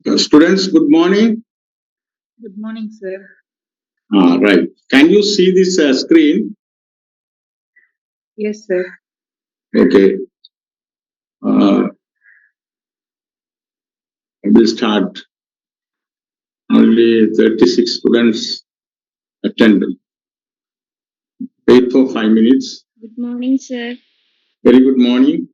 Students, good morning. Good morning, sir. Right. Can you see this screen? Yes, sir. Okay. I will start. Only 36 students attend. Wait for 5 minutes. Good morning, sir. Very good morning.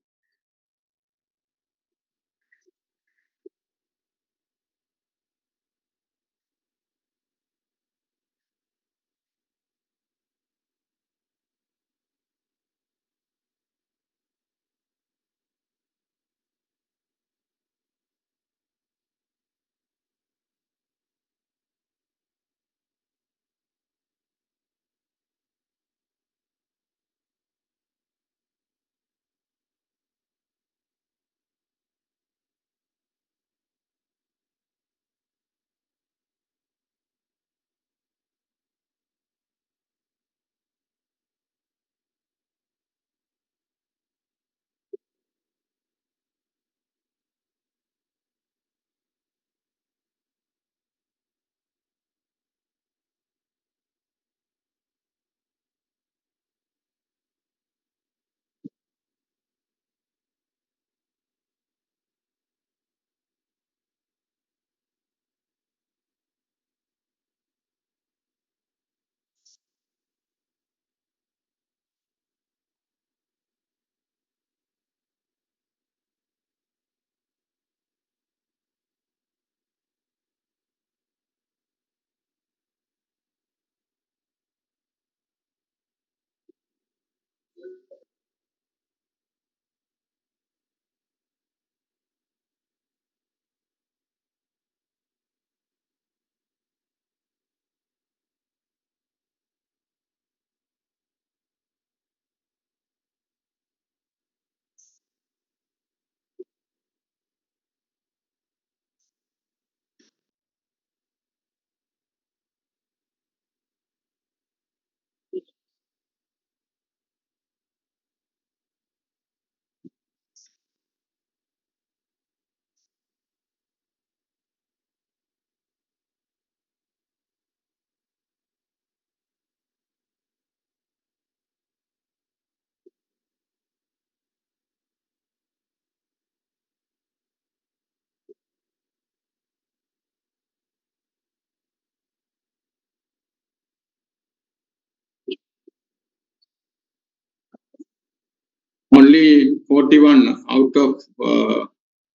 Only 41 out of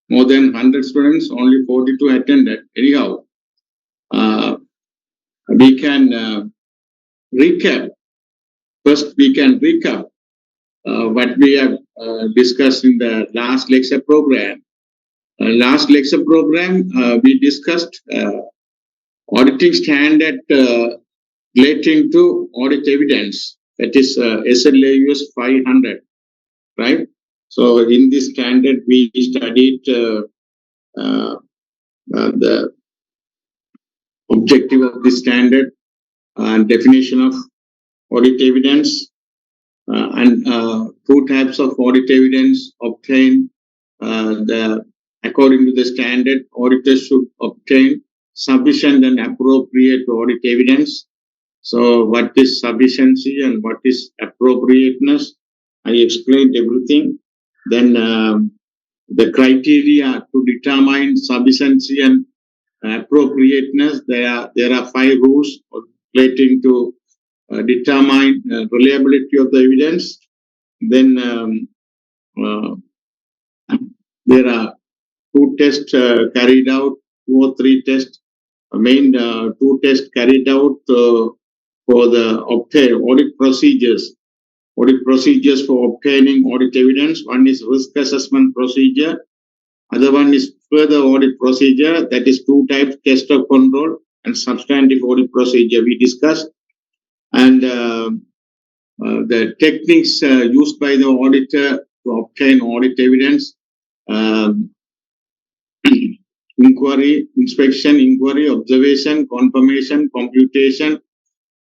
more than 100 students, only 42 attended. Anyhow, we can recap. First, we can recap what we have discussed in the last lecture program. Last lecture program, we discussed auditing standard relating to audit evidence, that is SLAUS 500, right? So in this standard, we studied the objective of this standard and definition of audit evidence and two types of audit evidence obtained. According to the standard, auditors should obtain sufficient and appropriate audit evidence. So what is sufficiency and what is appropriateness? I explained everything. Then the criteria to determine sufficiency and appropriateness, there are 5 rules relating to determine reliability of the evidence. Then uh, there are 2 tests carried out, 2 or 3 tests. Main 2 tests carried out for the audit procedures. Audit procedures for obtaining audit evidence. One is risk assessment procedure. Other one is further audit procedure. That is 2 types: test of control and substantive audit procedure we discussed. And the techniques used by the auditor to obtain audit evidence: um, inquiry, inspection, inquiry, observation, confirmation, computation,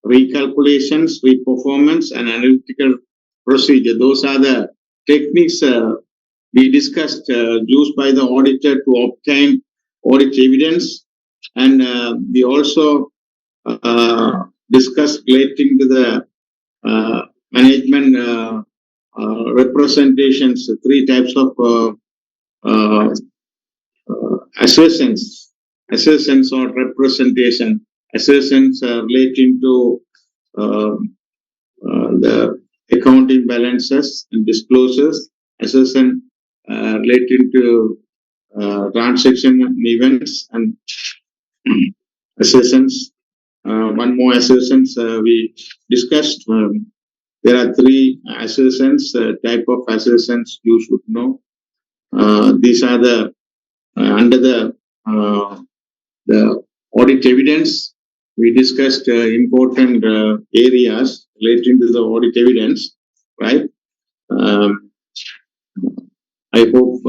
recalculations, reperformance, and analytical procedure. Those are the techniques we discussed used by the auditor to obtain audit evidence, and we also discussed relating to the management representations, three types of uh, assertions or representation. Assertions relating to uh, the accounting balances and disclosures. Assertion relating to transaction events and assertions. One more assertions we discussed. There are three assertions, type of assertions you should know. These are the under the audit evidence. We discussed important areas relating to the audit evidence, right? Um, I hope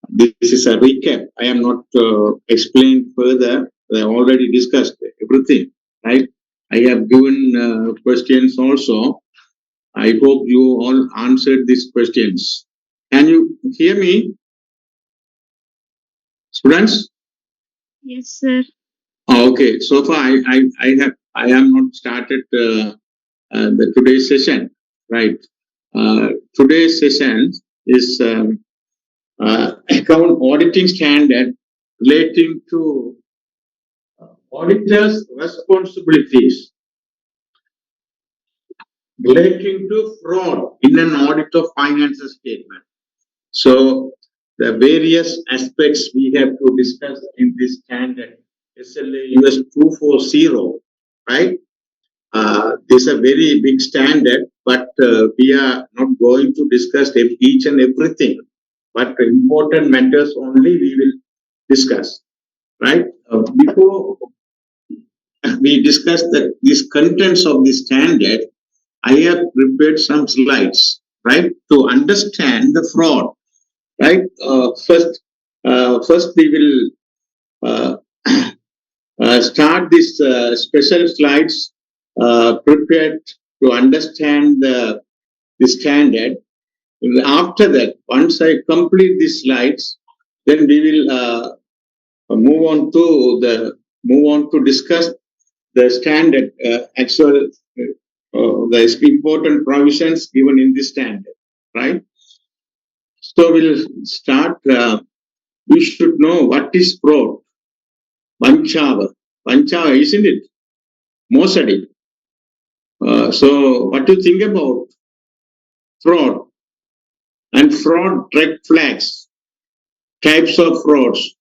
this is a recap. I am not explained further. I already discussed everything, right? I have given questions also. I hope you all answered these questions. Can you hear me, students? Yes, sir. Okay. So far, I am not started the today's session, right? Today's session is account auditing standard relating to auditors' responsibilities relating to fraud in an audit of financial statement. So the various aspects we have to discuss in this standard, SLA US 240, right? This is a very big standard, but we are not going to discuss each and everything. But important matters only we will discuss, right? Before we discuss these contents of the standard, I have prepared some slides, right, to understand the fraud, right? First we will uh, start these special slides prepared to understand the standard. After that, once I complete these slides, then we will move on to discuss the standard actual the important provisions given in the standard, right? So we'll start. We should know what is fraud. Vanchava, Vanchava, isn't it? Mosadi. So what do you think about fraud and fraud red flags, types of frauds?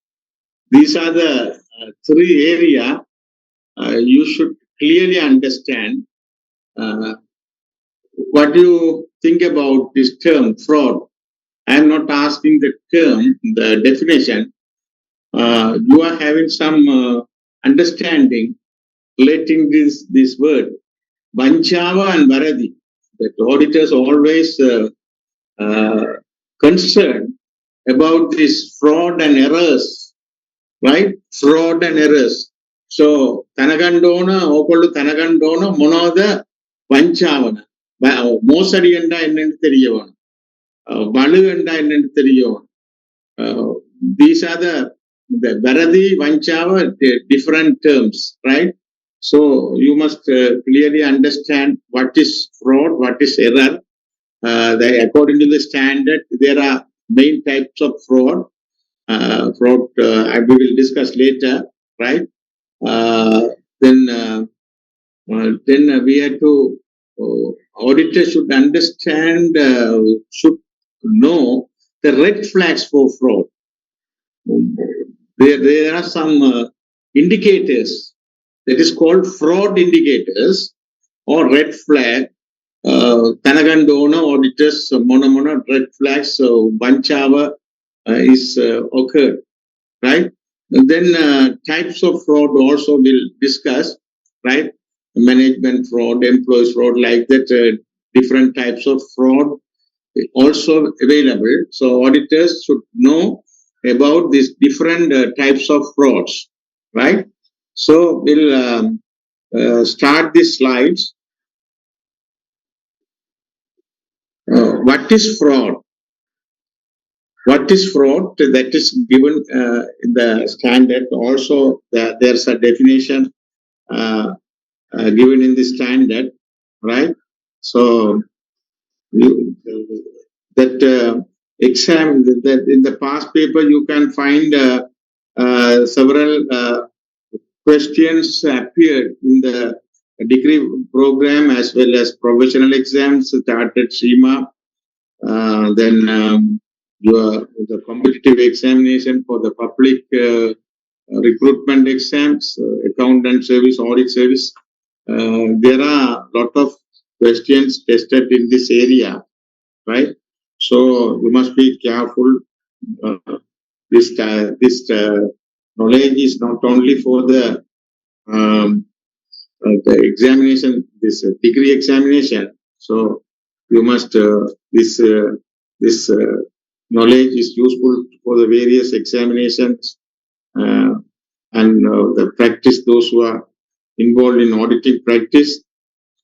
These are the three area you should clearly understand. Uh, what do you think about this term fraud? I am not asking the term, the definition. You are having some understanding relating this word. Vanchava and Varadi, that auditors always uh, concerned about this fraud and errors, right? Fraud and errors. So, Tanagandona, Opolu Tanagandona, Monoda, Vanchavana. Mosadi enda என்னன்னு தெரிய வேணும். Balu enda என்னன்னு தெரிய வேணும். These are the Varadi, Vanchava, different terms, right? So you must clearly understand what is fraud, what is error. According to the standard, there are main types of fraud. Fraud we will discuss later, right? Uh, then we have to auditors should understand, should know the red flags for fraud. There are some indicators that is called fraud indicators or red flag. Tanagandona auditors, mono red flags, so Banchava is occurred, right? And then types of fraud also will discuss, right? Management fraud, employees fraud, like that, different types of fraud also available. So auditors should know about these different types of frauds, right? So we'll start these slides. What is fraud? What is fraud? That is given in the standard. Also, there's a definition given in the standard, right? So that exam that in the past paper you can find several questions appeared in the degree program as well as professional exams, started SEMA, then the competitive examination for the public recruitment exams, accountant service, audit service. There are a lot of questions tested in this area, right? So you must be careful. Uh, this knowledge is not only for the examination, this degree examination. So you must this knowledge is useful for the various examinations and the practice. Those who are involved in auditing practice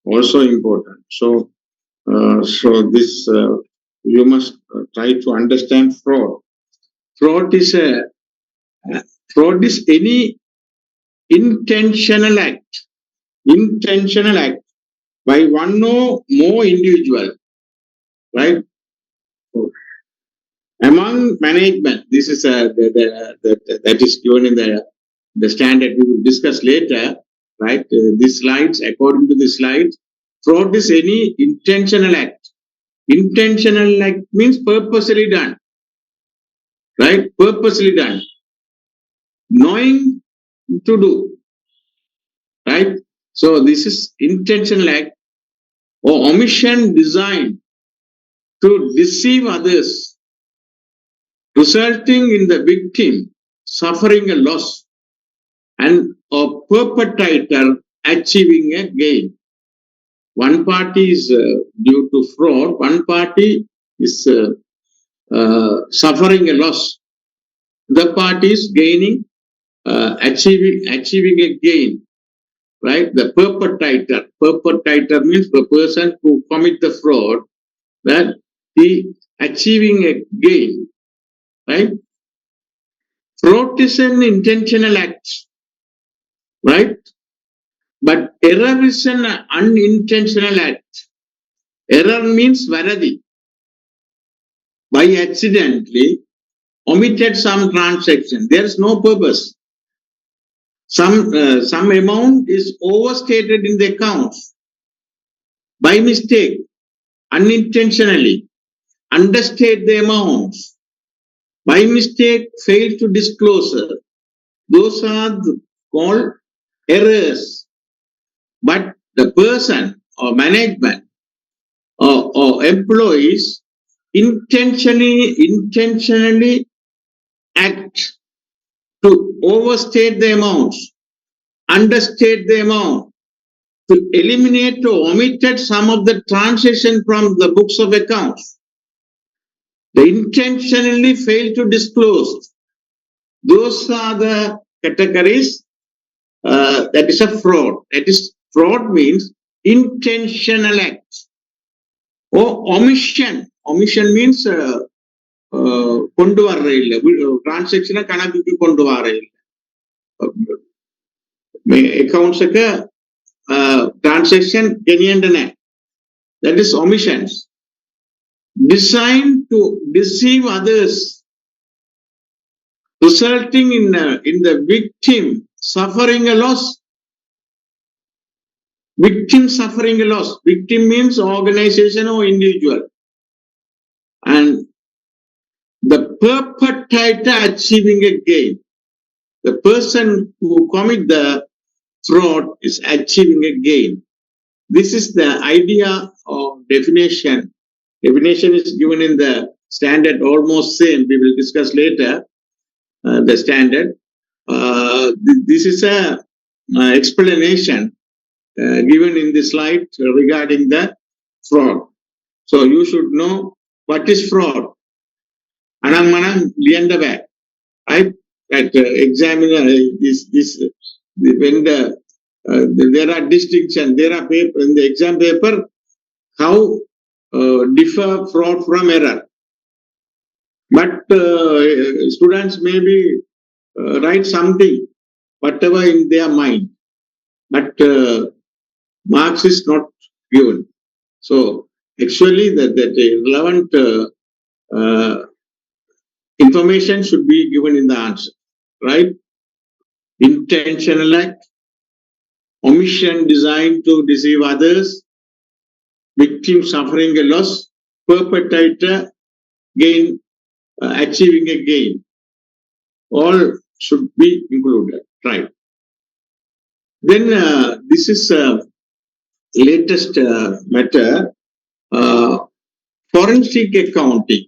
also important. So this you must try to understand fraud. Fraud is a fraud is any intentional act, intentional act by one or more individual, right? Among management, this is that is given in the standard. We will discuss later, right? These slides, according to the slides, fraud is any intentional act. Intentional act means purposely done, right? Purposely done, knowing to do, right? So this is intentional act or omission designed to deceive others, resulting in the victim suffering a loss and a perpetrator achieving a gain. One party is due to fraud, one party is suffering a loss. The party is gaining, achieving a gain, right? The perpetrator means the person who commit the fraud, that he achieving a gain, right? Fraud is an intentional act, right? But error is an unintentional act. Error means varadi. By accidentally omitted some transaction. There is no purpose. Some amount is overstated in the accounts by mistake, unintentionally. Understate the amounts. By mistake, fail to disclose. Those are called errors. But the person or management or employees intentionally act to overstate the amounts, understate the amount, to eliminate or omitted some of the transaction from the books of accounts. They intentionally fail to disclose. Those are the categories. That is a fraud. That is fraud means intentional act or omission. Omission means കൊണ്ടുവരയില്ല ട്രാൻസാക്ഷനെ കണക്കിക്ക് കൊണ്ടുവരയില്ല accounts ഒക്കെ transaction ചെയ്യേണ്ടനെ. That is omissions designed to deceive others, resulting in the victim suffering a loss. Victim suffering a loss. Victim means organization or individual. And the perpetrator achieving a gain. The person who commit the fraud is achieving a gain. This is the idea of definition. Definition is given in the standard, almost same. We will discuss later the standard. This is a explanation given in the slide regarding the fraud. So you should know what is fraud. Anang manang lianda ba, right? At examiner this when there are distinction, there are paper in the exam paper how differ fraud from error. But students maybe write something, whatever in their mind, but marks is not given. So actually, that relevant information should be given in the answer, right? Intentional act, omission designed to deceive others, victim suffering a loss, perpetrator gain achieving a gain. All should be included, right? Then this is latest matter, uh, forensic accounting.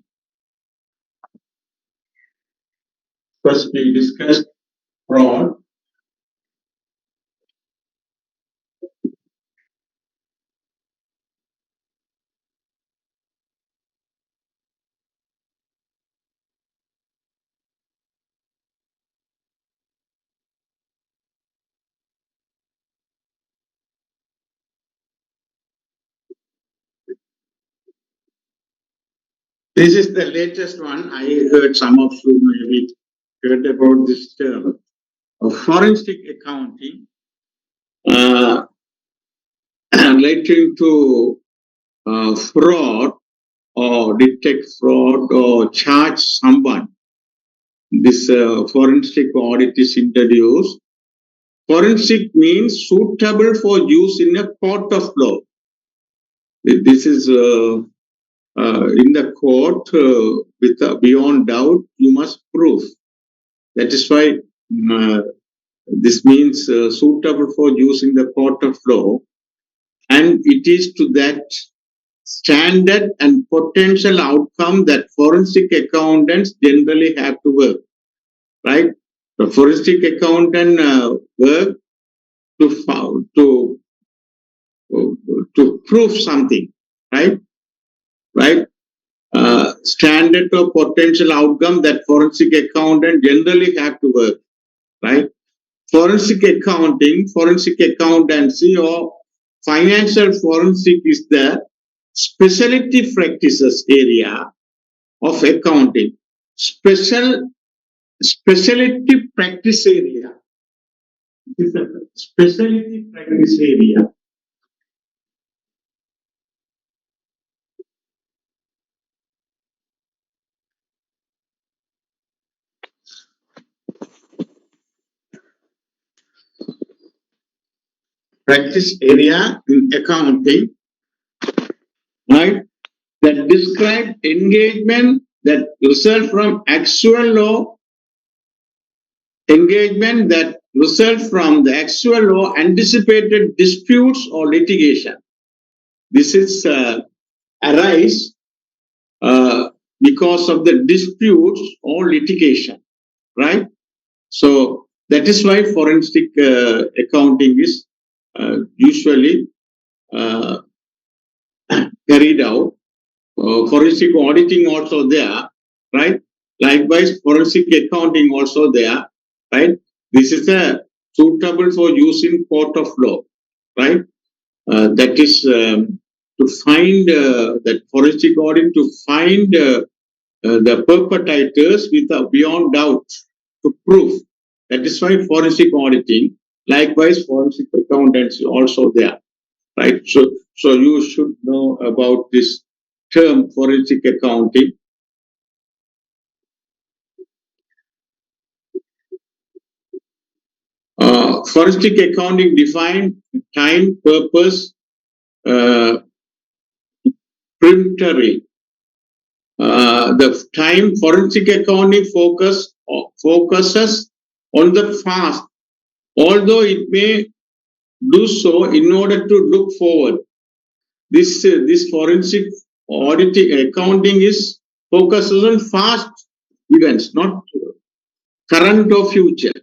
First we discussed fraud. This is the latest one. I heard some of you maybe heard about this term. Forensic accounting relating to fraud or detect fraud or charge someone. This forensic audit is introduced. Forensic means suitable for use in a court of law. This is in the court with beyond doubt you must prove. That is why this means suitable for use in the court of law, and it is to that standard and potential outcome that forensic accountants generally have to work. Right? The forensic accountant work to to prove something. Right? Right? Standard or potential outcome that forensic accountant generally have to work, right? Forensic accounting, forensic accountancy, or financial forensic is the specialty practices area of accounting. Specialty practice area. It is a specialty practice area. Practice area in accounting, right? That describe engagement that result from actual law, engagement that result from the actual law, anticipated disputes or litigation. This is arise because of the disputes or litigation, right? So that is why forensic accounting is usually uh, carried out. Forensic auditing also there, right? Likewise, forensic accounting also there, right? This is a suitable for use in court of law, right? That is to find that forensic audit to find the perpetrators with a beyond doubt to prove. That is why forensic auditing, likewise forensic accountants also there, right? So you should know about this term forensic accounting. Forensic accounting define time, purpose, uh, primarily. The time forensic accounting focuses on the past, although it may do so in order to look forward. This forensic auditing accounting is focuses on past events, not current or future,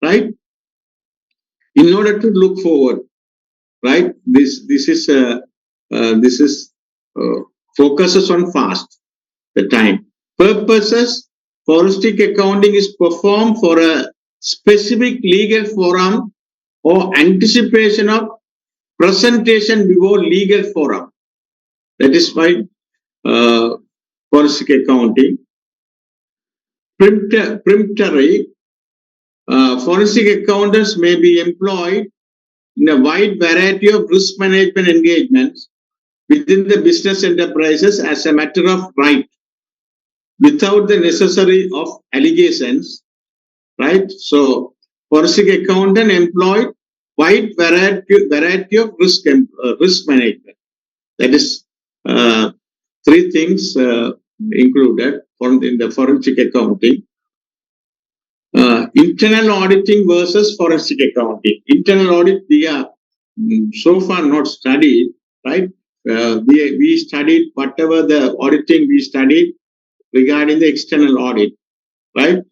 right? In order to look forward, right? This is focuses on past, the time. Purposes, forensic accounting is performed for a specific legal forum or anticipation of presentation before legal forum. That is why forensic accounting. Peremptory, forensic accountants may be employed in a wide variety of risk management engagements within the business enterprises as a matter of right, without the necessary of allegations, right? So, forensic accountant employed wide variety of risk management. That is three things included in the forensic accounting. Internal auditing versus forensic accounting. Internal audit we are so far not studied, right? We studied whatever the auditing we studied regarding the external audit, right?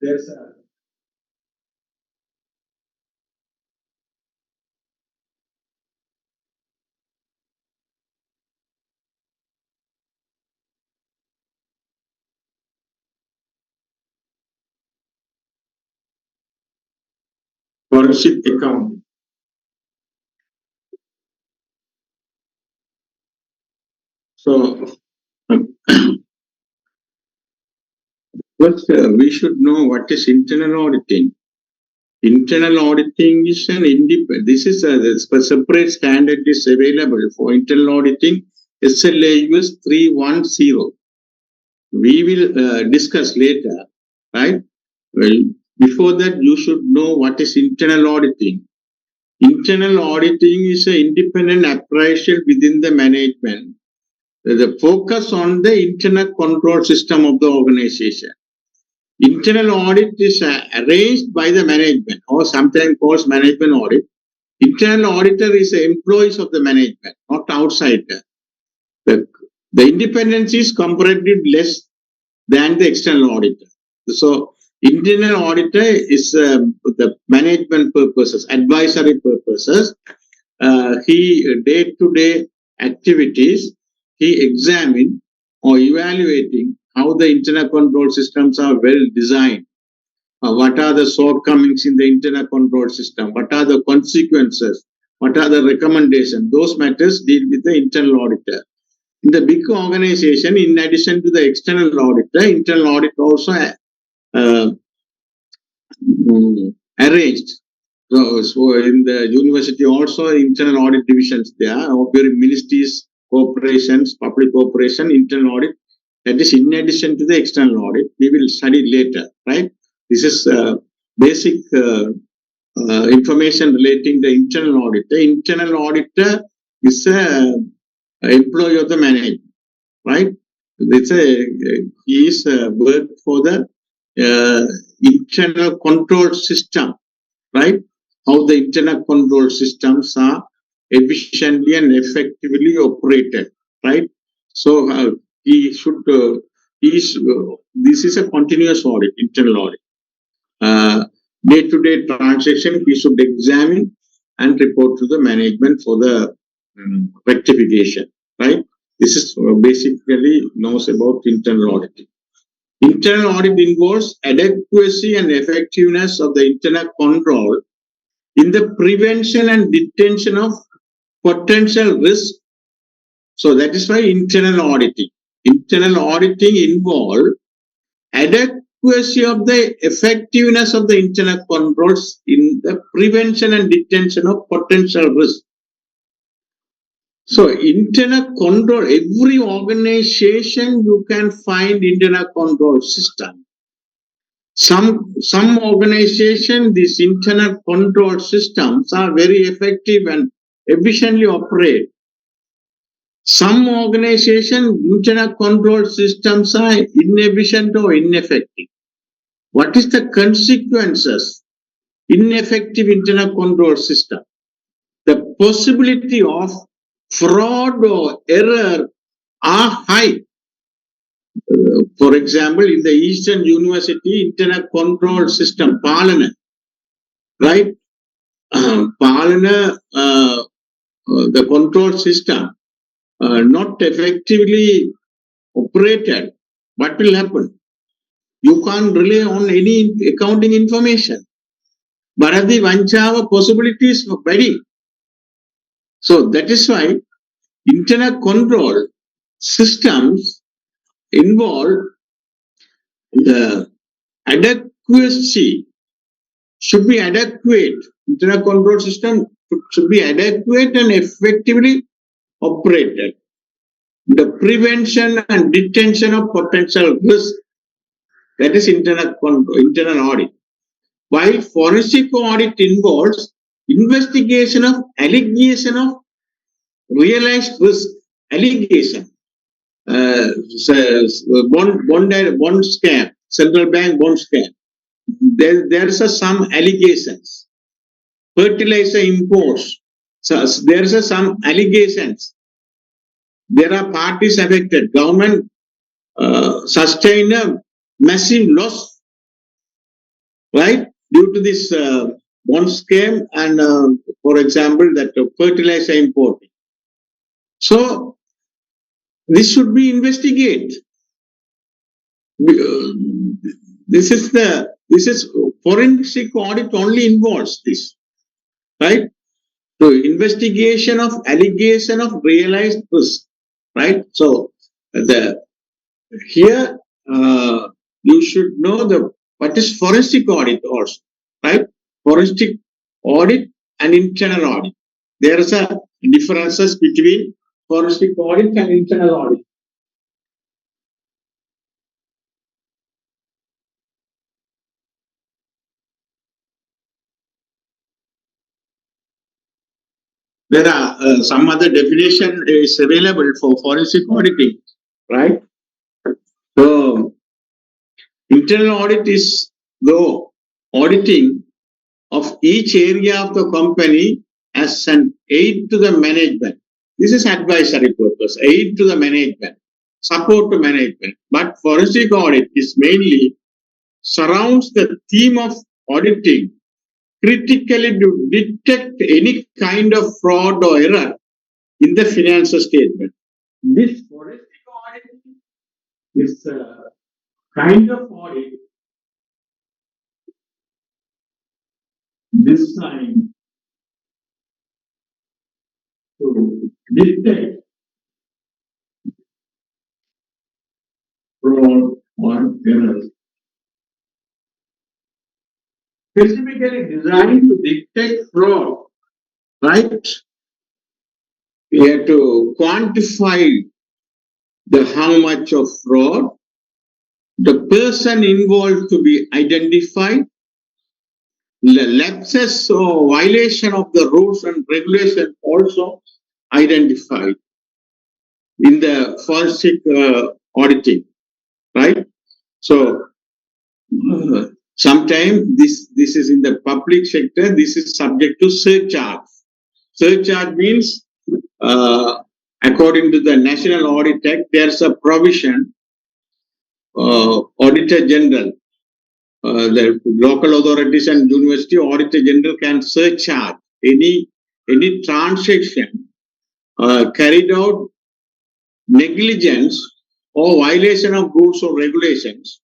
There's a forensic accounting. So, first, we should know what is internal auditing. Internal auditing is an independent. This is a separate standard is available for internal auditing. SLAUS 310. We will discuss later, right? Well, before that, you should know what is internal auditing. Internal auditing is an independent appraisal within the management. The focus on the internal control system of the organization. Internal audit is arranged by the management or sometimes called management audit. Internal auditor is the employees of the management, not outsider. The independence is comparatively less than the external auditor. So, internal auditor is the management purposes, advisory purposes. He day-to-day activities, he examine or evaluating how the internal control systems are well designed. What are the shortcomings in the internal control system? What are the consequences? What are the recommendations? Those matters deal with the internal auditor. In the big organization, in addition to the external auditor, internal audit also arranged. So in the university also internal audit divisions there, very ministries, corporations, public corporation, internal audit. That is in addition to the external audit. We will study later, right? This is basic information relating the internal auditor. The internal auditor is a employee of the management, right? It's he is work for the internal control system, right? How the internal control systems are efficiently and effectively operated, right? So he should, this is a continuous audit, internal audit. Day-to-day transaction, he should examine and report to the management for the rectification, right? This is basically knows about internal auditing. Internal audit involves adequacy and effectiveness of the internal control in the prevention and detection of potential risk. So that is why internal auditing. Internal auditing involves adequacy of the effectiveness of the internal controls in the prevention and detection of potential risk. So internal control, every organization you can find internal control system. Some organization, these internal control systems are very effective and efficiently operate. Some organization internal control systems are inefficient or ineffective. What is the consequences? Ineffective internal control system. The possibility of fraud or error are high. For example, in the Eastern University internal control system, Palana, right? Palana, the control system, not effectively operated. What will happen? You can't rely on any accounting information. Bharati Vanchava possibilities are very. So that is why internal control systems involve the adequacy should be adequate. Internal control system should be adequate and effectively operated. The prevention and detection of potential risk, that is internal control, internal audit. While forensic audit involves investigation of allegation of realized risk, allegation, bond scam, central bank bond scam. There's some allegations. Fertilizer imports. So there's some allegations. There are parties affected. Government sustain a massive loss, right, due to this bond scam and, for example, that fertilizer importing. So this should be investigated. This is forensic audit only involves this, right? So investigation of allegation of realized risk, right? So the here you should know the what is forensic audit also, right? Forensic audit and internal audit. There is a differences between forensic audit and internal audit. There are some other definition is available for forensic auditing, right? So internal audit is the auditing of each area of the company as an aid to the management. This is advisory purpose, aid to the management, support to management. But forensic audit is mainly surrounds the theme of auditing critically to detect any kind of fraud or error in the financial statement. This forensic audit is a kind of audit designed to detect fraud or errors. Specifically designed to detect fraud, right? We have to quantify the how much of fraud, the person involved to be identified, the lapses or violation of the rules and regulation also identified in the forensic auditing, right? So sometimes this is in the public sector. This is subject to surcharge. Surcharge means, according to the National Audit Act, there's a provision. Auditor General, the local authorities and university auditor general can surcharge any transaction carried out negligence or violation of rules or regulations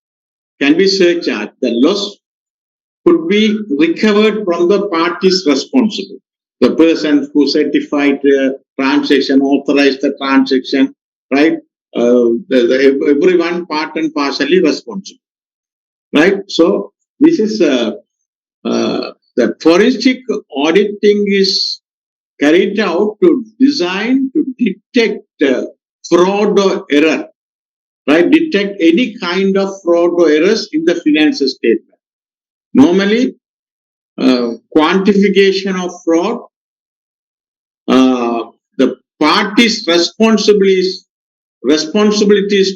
can be surcharged. The loss could be recovered from the parties responsible. The person who certified the transaction, authorized the transaction, right? Everyone part and partially responsible, right? So this is the forensic auditing is carried out to design to detect fraud or error, right? Detect any kind of fraud or errors in the financial statement. Normally, quantification of fraud, the parties responsibilities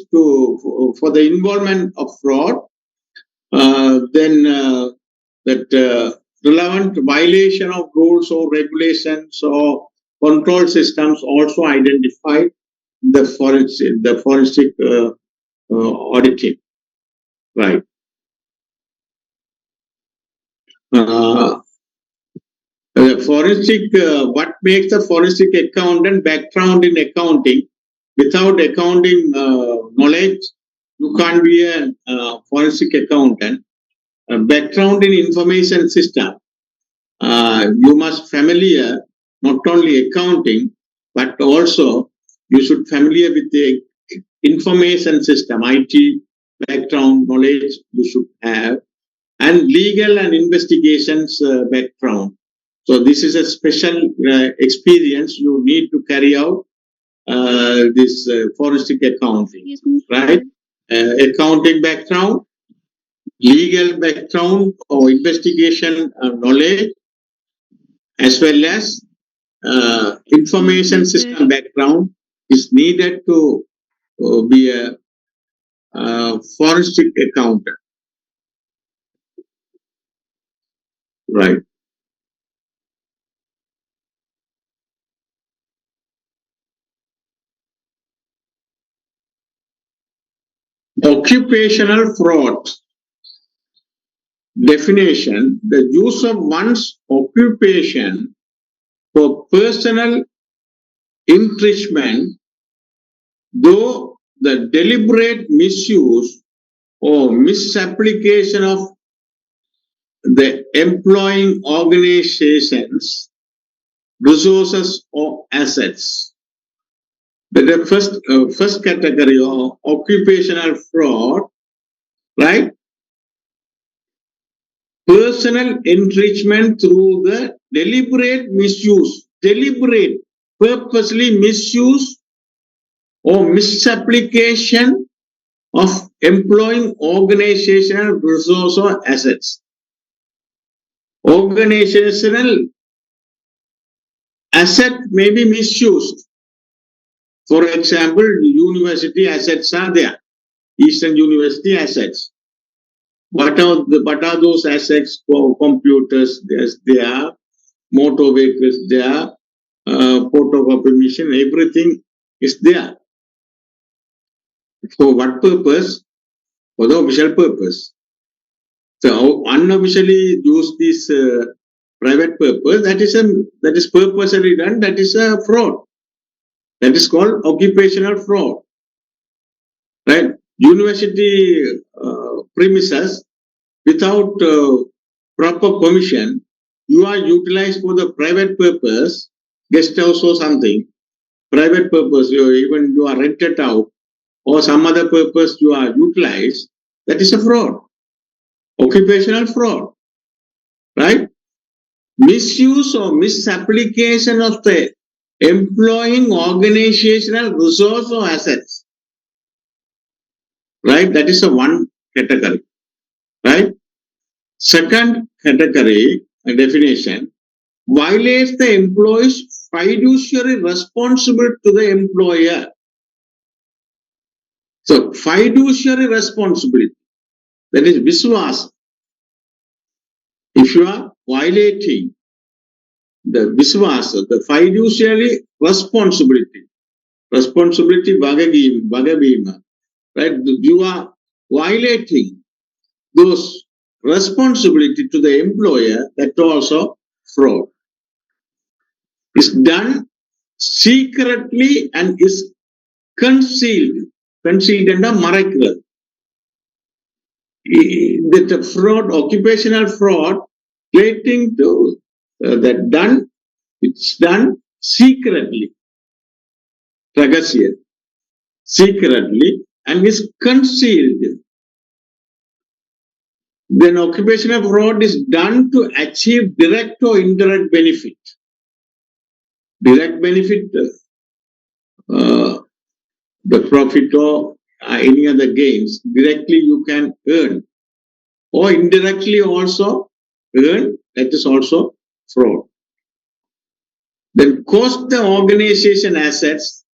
for the involvement of fraud, then that relevant violation of rules or regulations or control systems also identified the forensic auditing, right? Uh, what makes the forensic accountant background in accounting? Without accounting knowledge, you can't be a forensic accountant. Background in information system, you must familiar not only accounting, but also you should familiar with the information system, IT background knowledge you should have, and legal and investigations background. So this is a special experience you need to carry out this forensic accounting, right? Accounting background, legal background or investigation knowledge, as well as information system background is needed to be a forensic accountant, right? Occupational fraud definition: the use of one's occupation for personal enrichment, though the deliberate misuse or misapplication of the employing organization's resources or assets. The first category of occupational fraud, right? Personal enrichment through the deliberate, purposely misuse or misapplication of employing organizational resource or assets. Organizational asset may be misused. For example, university assets are there, Eastern University assets. What are those assets? For computers, there are motor vehicles, there are photocopy machine, everything is there. For what purpose? For the official purpose. So unofficially use this private purpose, that is purposely done, that is a fraud. That is called occupational fraud, right? University premises without proper permission, you are utilized for the private purpose, guest house or something, private purpose, even you are rented out or some other purpose you are utilized, that is a fraud, occupational fraud, right? Misuse or misapplication of the employing organizational resource or assets, right? That is a one category, right? Second category definition: violates the employee's fiduciary responsibility to the employer. So fiduciary responsibility, that is viswas. If you are violating the viswas, the fiduciary responsibility, bhagavima, right? You are violating those responsibility to the employer, that also fraud. Is done secretly and is concealed. Concealed and மறைக்கிறது. The fraud, occupational fraud, relating to that done, it's done secretly, ரகசிய, secretly, and is concealed. Then occupational fraud is done to achieve direct or indirect benefit. Direct benefit, the profit or any other gains, directly you can earn, or indirectly also earn, that is also fraud. Then cost the organization assets,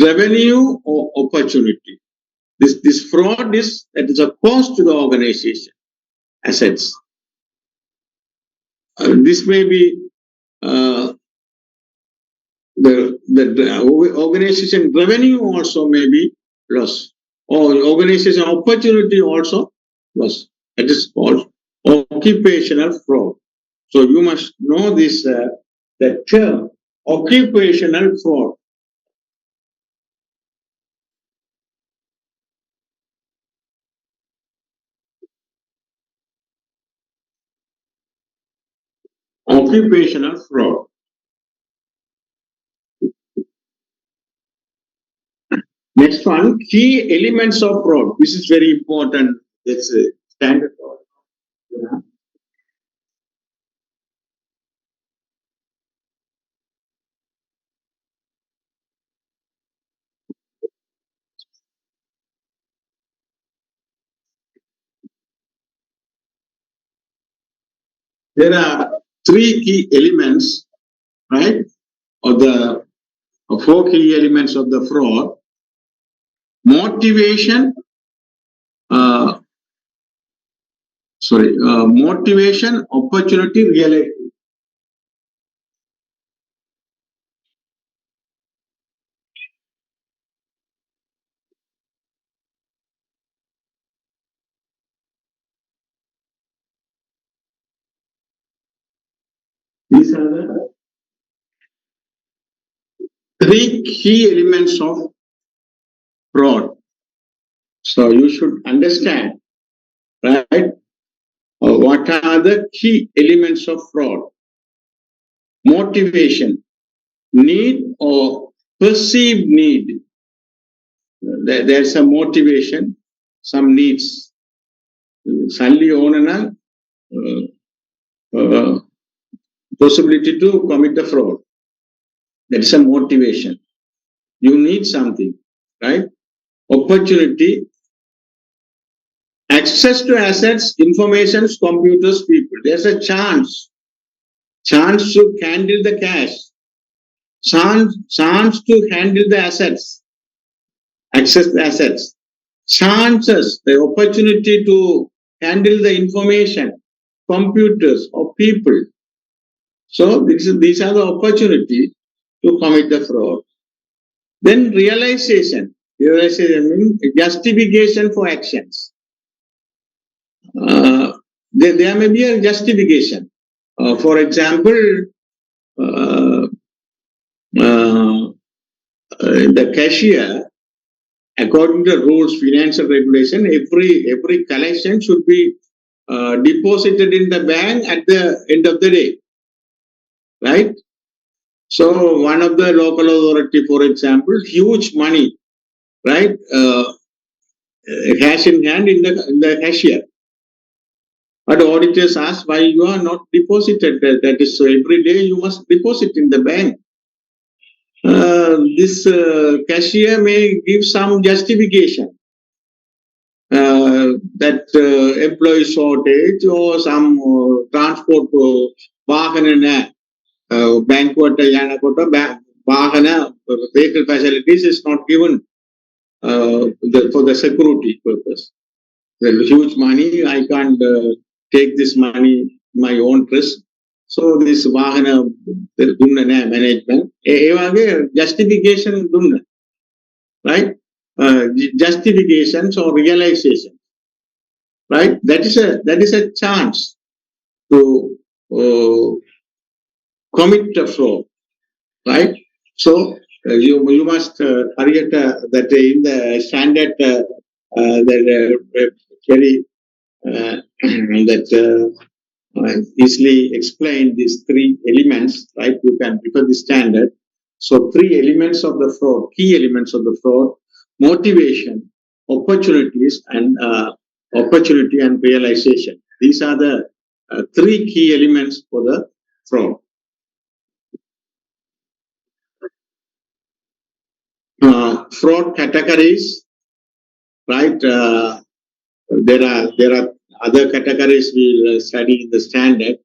revenue or opportunity. This fraud is, that is a cost to the organization assets. This may be the organization revenue also may be loss, or organization opportunity also loss. That is called occupational fraud. So you must know this the term occupational fraud. Occupational fraud. Next one, key elements of fraud. This is very important. It's a standard fraud. Yeah. There are three key elements, right, of the four key elements of the fraud: motivation, uh, motivation, opportunity, reality. These are the three key elements of fraud. So you should understand, right? What are the key elements of fraud? Motivation, need or perceived need. There's a motivation, some needs. Suddenly on possibility to commit a fraud. That is a motivation. You need something, right? Opportunity, access to assets, information, computers, people. There's a chance to handle the cash, chance to handle the assets, access the assets, chances, the opportunity to handle the information, computers or people. So these are the opportunity to commit the fraud. Then realization. Realization means justification for actions. There may be a justification. For example, uh, uh, the cashier, according to the rules, financial regulation, every collection should be deposited in the bank at the end of the day, right? So one of the local authority, for example, huge money, right? Cash in hand in the cashier. But auditors ask why you are not deposited. That is so every day you must deposit in the bank. This cashier may give some justification that employee shortage or some transport ವಾಹನ banquet ವಾಹನ vehicle facilities is not given for the security purpose. There's huge money. I can't take this money my own risk. So this ವಾಹನ management justification right? Justifications or realization, right? That is a chance to uh, commit a fraud, right? So you must hurry that in the standard that very that easily explain these three elements, right? You can refer the standard. So three elements of the fraud, key elements of the fraud: motivation, opportunities, and opportunity and realization. These are the three key elements for the fraud. Fraud categories, right? There are other categories we'll study in the standard.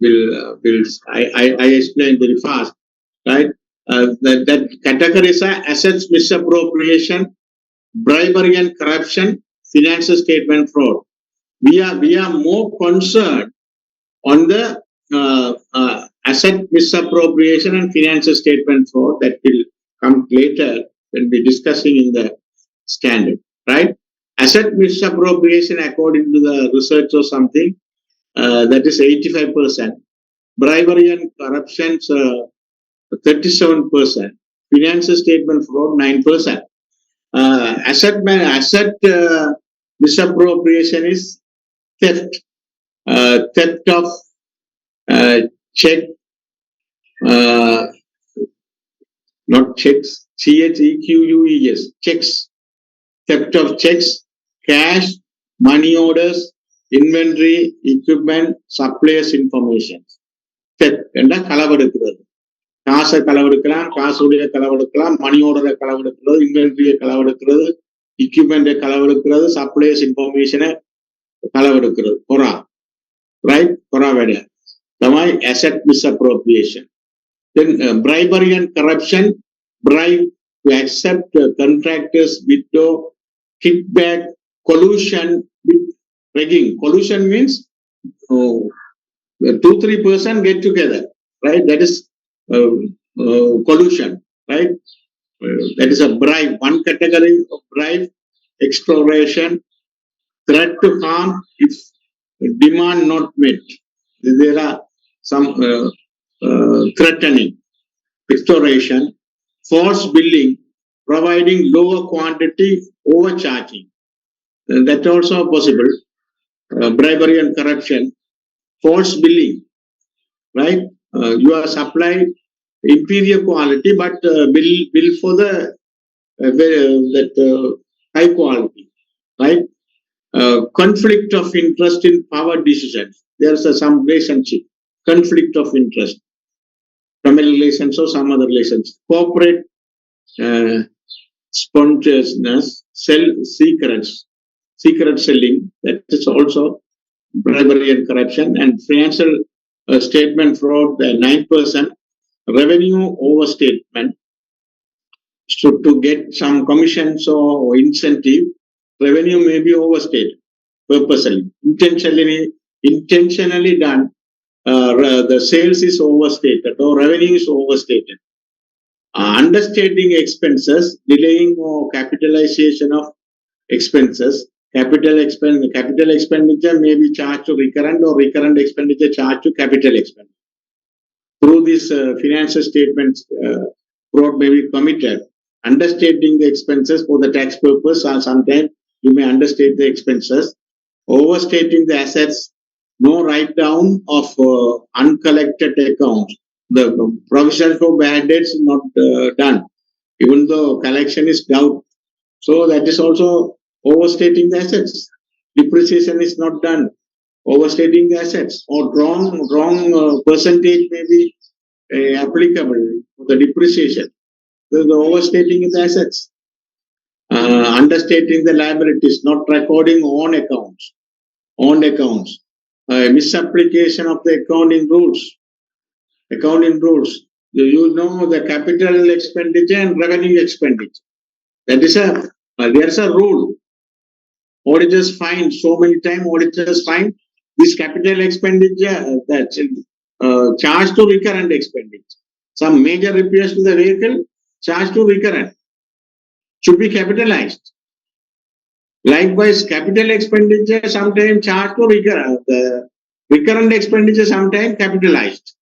I explain very fast, right? That categories are assets misappropriation, bribery and corruption, financial statement fraud. We are more concerned on the asset misappropriation and financial statement fraud that will come later when we're discussing in the standard, right? Asset misappropriation, according to the research or something, that is 85%. Bribery and corruption, 37%. Financial statement fraud, 9%. Asset misappropriation is theft. Theft of check, uh, not checks, CHEQUES, checks, theft of checks, cash, money orders, inventory, equipment, suppliers information. Theft என்ற களவெடுக்கிறது. காசை களவெடுக்கலாம், காசுடைய களவெடுக்கலாம், மணி ஆர்டரை களவெடுக்கிறது, இன்வென்ட்ரியை களவெடுக்கிறது, equipment களவெடுக்கிறது, suppliers information களவெடுக்கிறது. Kora, right? Kora வேட. Dhamai asset misappropriation. Then bribery and corruption, bribe to accept contractors, withdraw, kickback, collusion with rigging. Collusion means 2-3% get together, right? That is collusion, right? That is a bribe. One category of bribe, extortion, threat to harm if demand not met. There are some threatening, extortion, false billing, providing lower quantity, overcharging. That also possible. Bribery and corruption, false billing, right? You are supplied inferior quality, but bill for the high quality, right? Conflict of interest in power decisions. There's some relationship, conflict of interest, family relations or some other relations. Corporate spontaneousness, sell secrets, secret selling. That is also bribery and corruption. And financial statement fraud, 9%. Revenue overstatement. So to get some commissions or incentive, revenue may be overstated purposely, intentionally done. The sales is overstated or revenue is overstated. Understating expenses, delaying or capitalization of expenses. Capital expenditure may be charged to recurrent or recurrent expenditure charged to capital expenditure. Through this financial statements, fraud may be committed. Understating the expenses for the tax purpose, or sometimes you may understate the expenses. Overstating the assets, no write down of uncollected accounts. The provision for bad debts is not done, even though collection is doubt. So that is also overstating the assets. Depreciation is not done, overstating the assets, or wrong percentage may be applicable for the depreciation. The overstating the assets. Understating the liabilities, not recording on accounts. Misapplication of the accounting rules. You know the capital expenditure and revenue expenditure. That is there's a rule. Auditors find so many times. Auditors find this capital expenditure that's charged to recurrent expenditure. Some major repairs to the vehicle charged to recurrent should be capitalized. Likewise, capital expenditure sometimes charged to recurrent. The recurrent expenditure sometimes capitalized.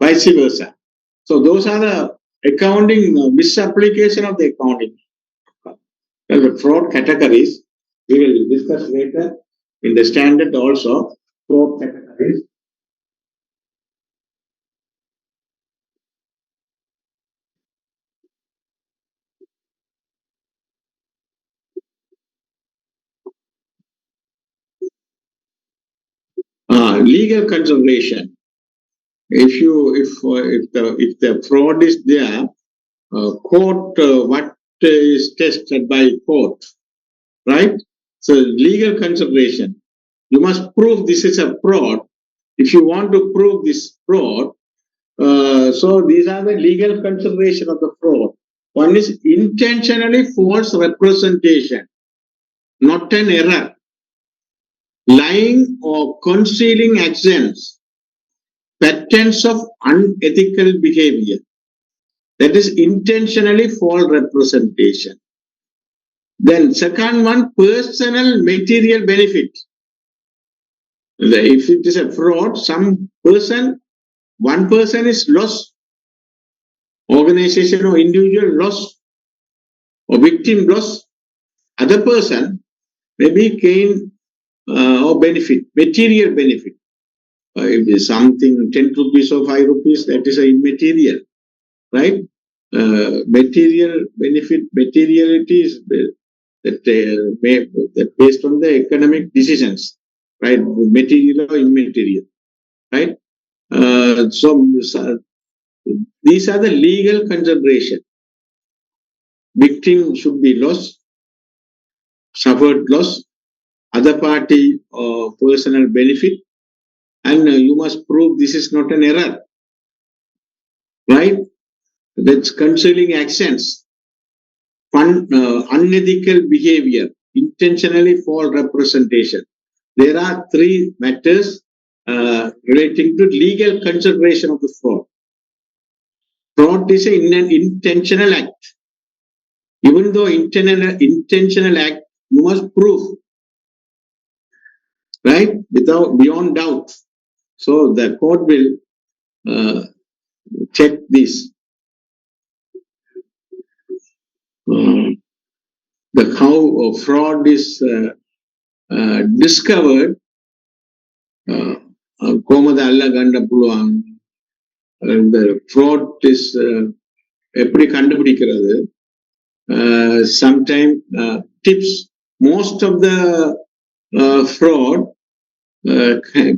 Vice versa. So those are the accounting misapplication of the accounting. The fraud categories we will discuss later in the standard also. Fraud categories. Legal consideration. If the fraud is there, court what is tested by court, right? So legal consideration. You must prove this is a fraud. If you want to prove this fraud, so these are the legal consideration of the fraud. One is intentionally false representation, not an error. Lying or concealing actions, patterns of unethical behavior. That is intentionally false representation. Then second one, personal material benefit. If it is a fraud, one person is lost, organization or individual lost, or victim lost, other person maybe gain or benefit, material benefit. If it is something 10 rupees or 5 rupees, that is a immaterial, right? material benefit, materiality is that based on the economic decisions, right? Material or immaterial, right? So these are the legal consideration. Victim should be lost, suffered loss, other party or personal benefit, and you must prove this is not an error, right? That's concealing actions, unethical behavior, intentionally false representation. There are three matters relating to legal consideration of the fraud. Fraud is an intentional act. Even though intentional act, you must prove, right? Without beyond doubt. So the court will check this. The how fraud is discovered. கோமத அல்ல கண்ட புழுவாங்க. இந்த fraud is எப்படி கண்டுபிடிக்கிறது? Sometimes tips. Most of the fraud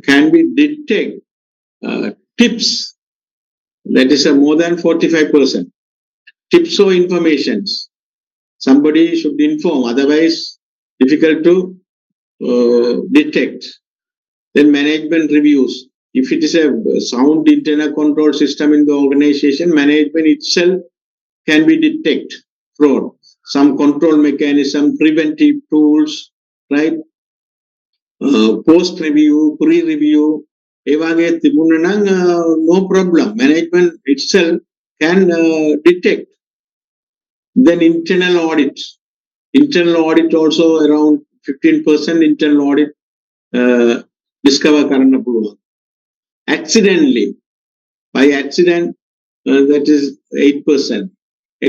can be detected. Tips, that is more than 45%. Tips or informations. Somebody should inform, otherwise difficult to detect. Then management reviews. If it is a sound internal control system in the organization, management itself can be detect fraud. Some control mechanism, preventive tools, right? Post review, pre-review, no problem. Management itself can detect. Then internal audit. Internal audit also around 15% internal audit discover karana puluva. Accidentally, by accident, that is 8%.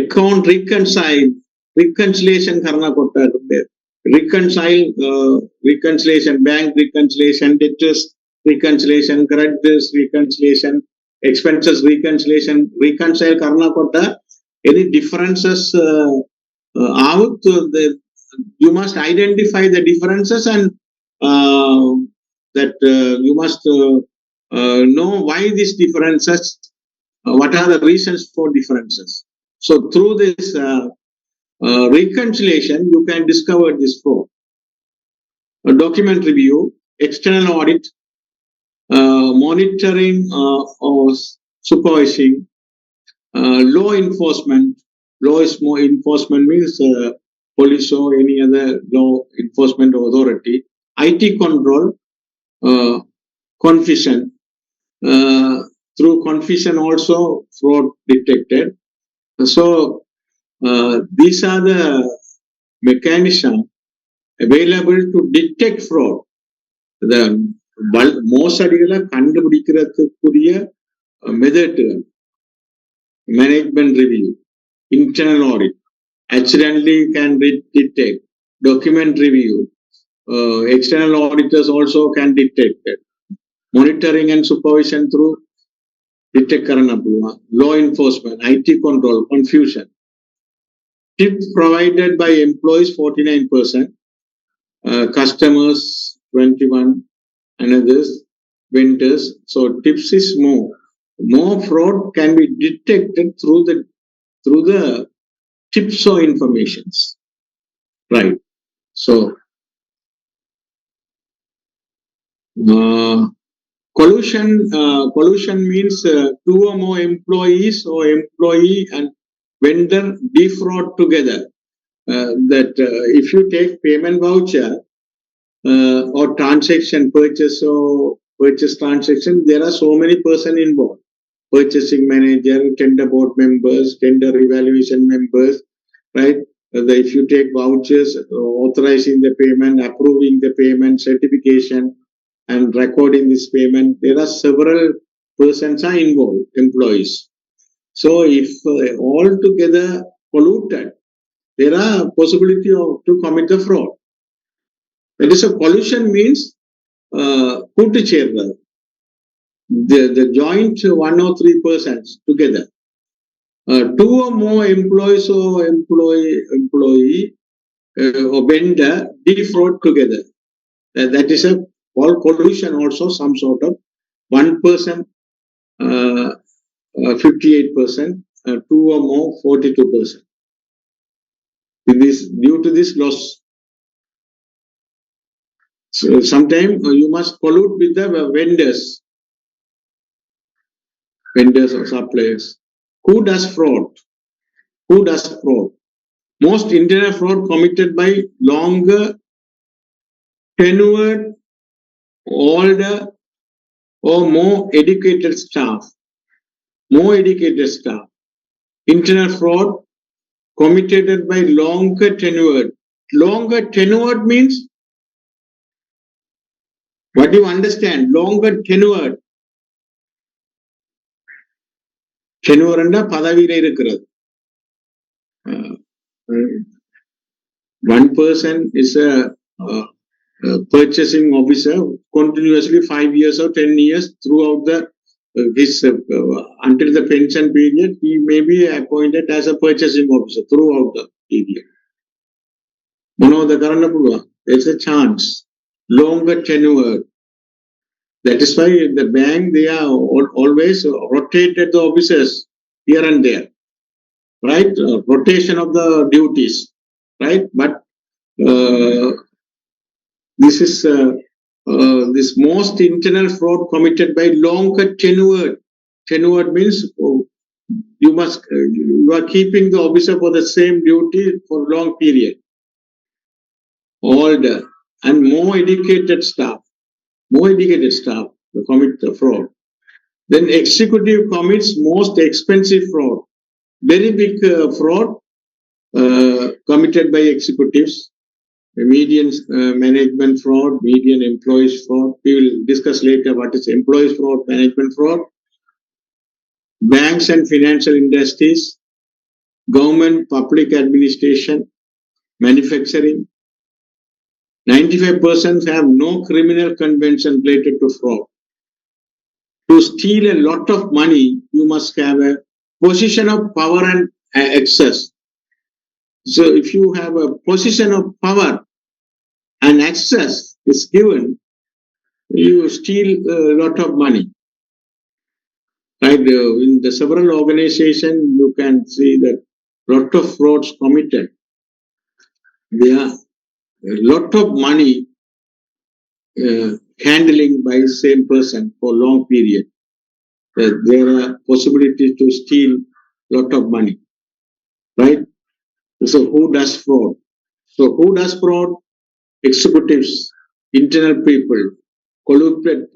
Account reconciliation karana kotta reconciliation, bank reconciliation, debtors reconciliation, creditors reconciliation, expenses reconcile karana kotta. Any differences out, you must identify the differences and that you must know why these differences, what are the reasons for differences. So through this reconciliation, you can discover this fraud. Document review, external audit, monitoring or supervising, law enforcement. Law is more enforcement means police or any other law enforcement authority. IT control, confession. Through confession also fraud detected. So these are the mechanisms available to detect fraud. The மோசடிகளை கண்டுபிடிக்கிறதுக்குரிய மெத்தட்கள். Management review, internal audit, accidentally can detect. Document review, external auditors also can detect it. Monitoring and supervision through detect karana puluva. Law enforcement, IT control, confusion. Tips provided by employees 49%, customers 21%, and others vendors. So tips is more. More fraud can be detected through the tips or informations, right? So collusion means two or more employees or employee and vendor defraud together. That if you take payment voucher or transaction, purchase transaction, there are so many persons involved. Purchasing manager, tender board members, tender evaluation members, right? If you take vouchers, authorizing the payment, approving the payment, certification, and recording this payment, there are several persons are involved, employees. So if all together polluted, there are possibility to commit the fraud. That is a collusion means the joint one or three persons together. Two or more employees or employee or vendor defraud together. That is a called collusion also, some sort of one person 58%, two or more 42%. Due to this loss, so sometimes you must collude with the vendors or suppliers. Who does fraud? Who does fraud? Most internal fraud committed by longer tenured, older, or more educated staff. More educated staff. Internal fraud committed by longer tenured. Longer tenured means what do you understand? Longer tenured. Tenure பதவியில இருக்கிறது. One person is a purchasing officer continuously 5 years or 10 years throughout the until the pension period. He may be appointed as a purchasing officer throughout the period. There's a chance. Longer tenure. That is why the bank, they are always rotated the officers here and there, right? Rotation of the duties, right? But this is this most internal fraud committed by longer tenured. Tenured means you are keeping the officer for the same duty for long period. Older and more educated staff commit the fraud. Then executive commits most expensive fraud. Very big fraud committed by executives. Median management fraud, median employees fraud. We will discuss later what is employees fraud, management fraud. Banks and financial industries, government, public administration, manufacturing. 95% have no criminal convention related to fraud. To steal a lot of money, you must have a position of power and access. So if you have a position of power and access is given, you steal a lot of money. Right? In the several organizations, you can see that lot of frauds committed. There are a lot of money handling by same person for long period. There are possibilities to steal lot of money. Right? So who does fraud? So who does fraud? Executives, internal people, colluded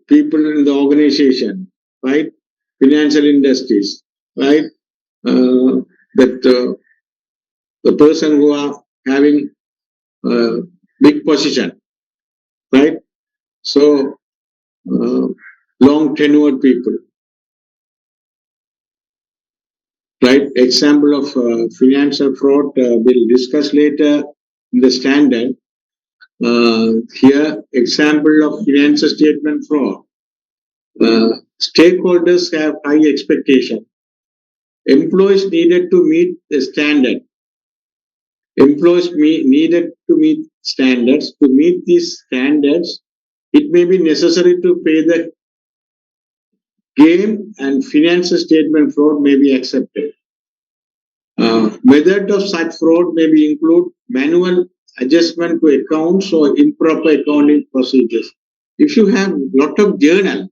people in the organization, right? Financial industries, right? The person who are having big position, right? So long tenured people, right? Example of financial fraud we'll discuss later in the standard. Here, example of financial statement fraud. Stakeholders have high expectation. Employees needed to meet the standard. Employees needed to meet standards. To meet these standards, it may be necessary to pay the game, and financial statement fraud may be accepted. Method of such fraud may be include manual adjustment to accounts or improper accounting procedures. If you have lot of journal,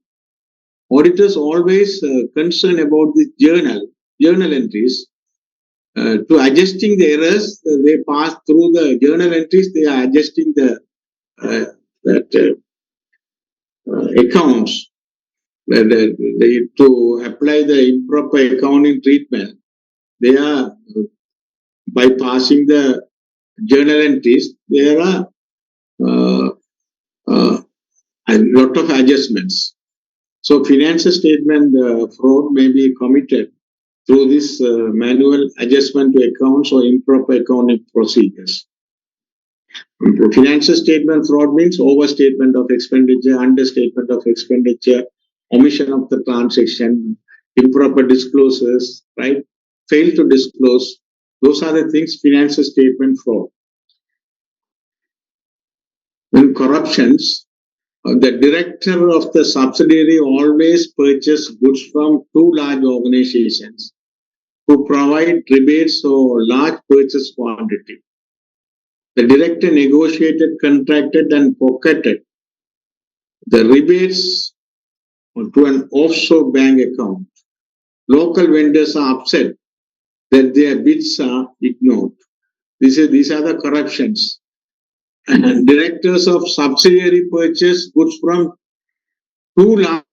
auditors always concerned about the journal entries. To adjusting the errors, they pass through the journal entries. They are adjusting the accounts. To apply the improper accounting treatment, they are bypassing the journal entries. There are a lot of adjustments. So financial statement fraud may be committed through this manual adjustment to accounts or improper accounting procedures. Financial statement fraud means overstatement of expenditure, understatement of expenditure, omission of the transaction, improper disclosures, right? Fail to disclose. Those are the things financial statement fraud. When corruptions, the director of the subsidiary always purchase goods from two large organizations who provide rebates or large purchase quantity. The director negotiated, contracted, and pocketed the rebates to an offshore bank account. Local vendors are upset that their bids are ignored. These are the corruptions. And directors of subsidiary purchase goods from two large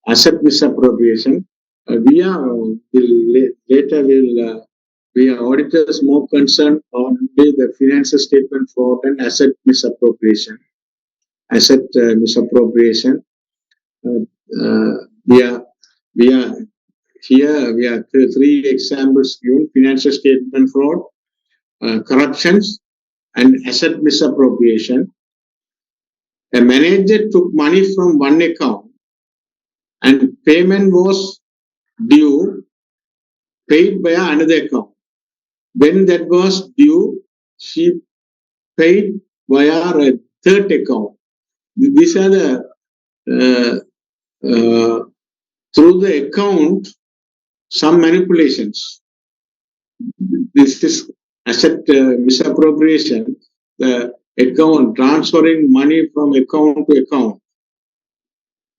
asset misappropriation. We are auditors more concerned on the financial statement fraud and asset misappropriation. Asset misappropriation. Uh, uh, we are we are here. We are three examples given: financial statement fraud, corruptions, and asset misappropriation. A manager took money from one account and payment was due, paid by another account. When that was due, she paid via a third account. These are the uh, uh, through the account some manipulations. This is asset misappropriation. The account transferring money from account to account.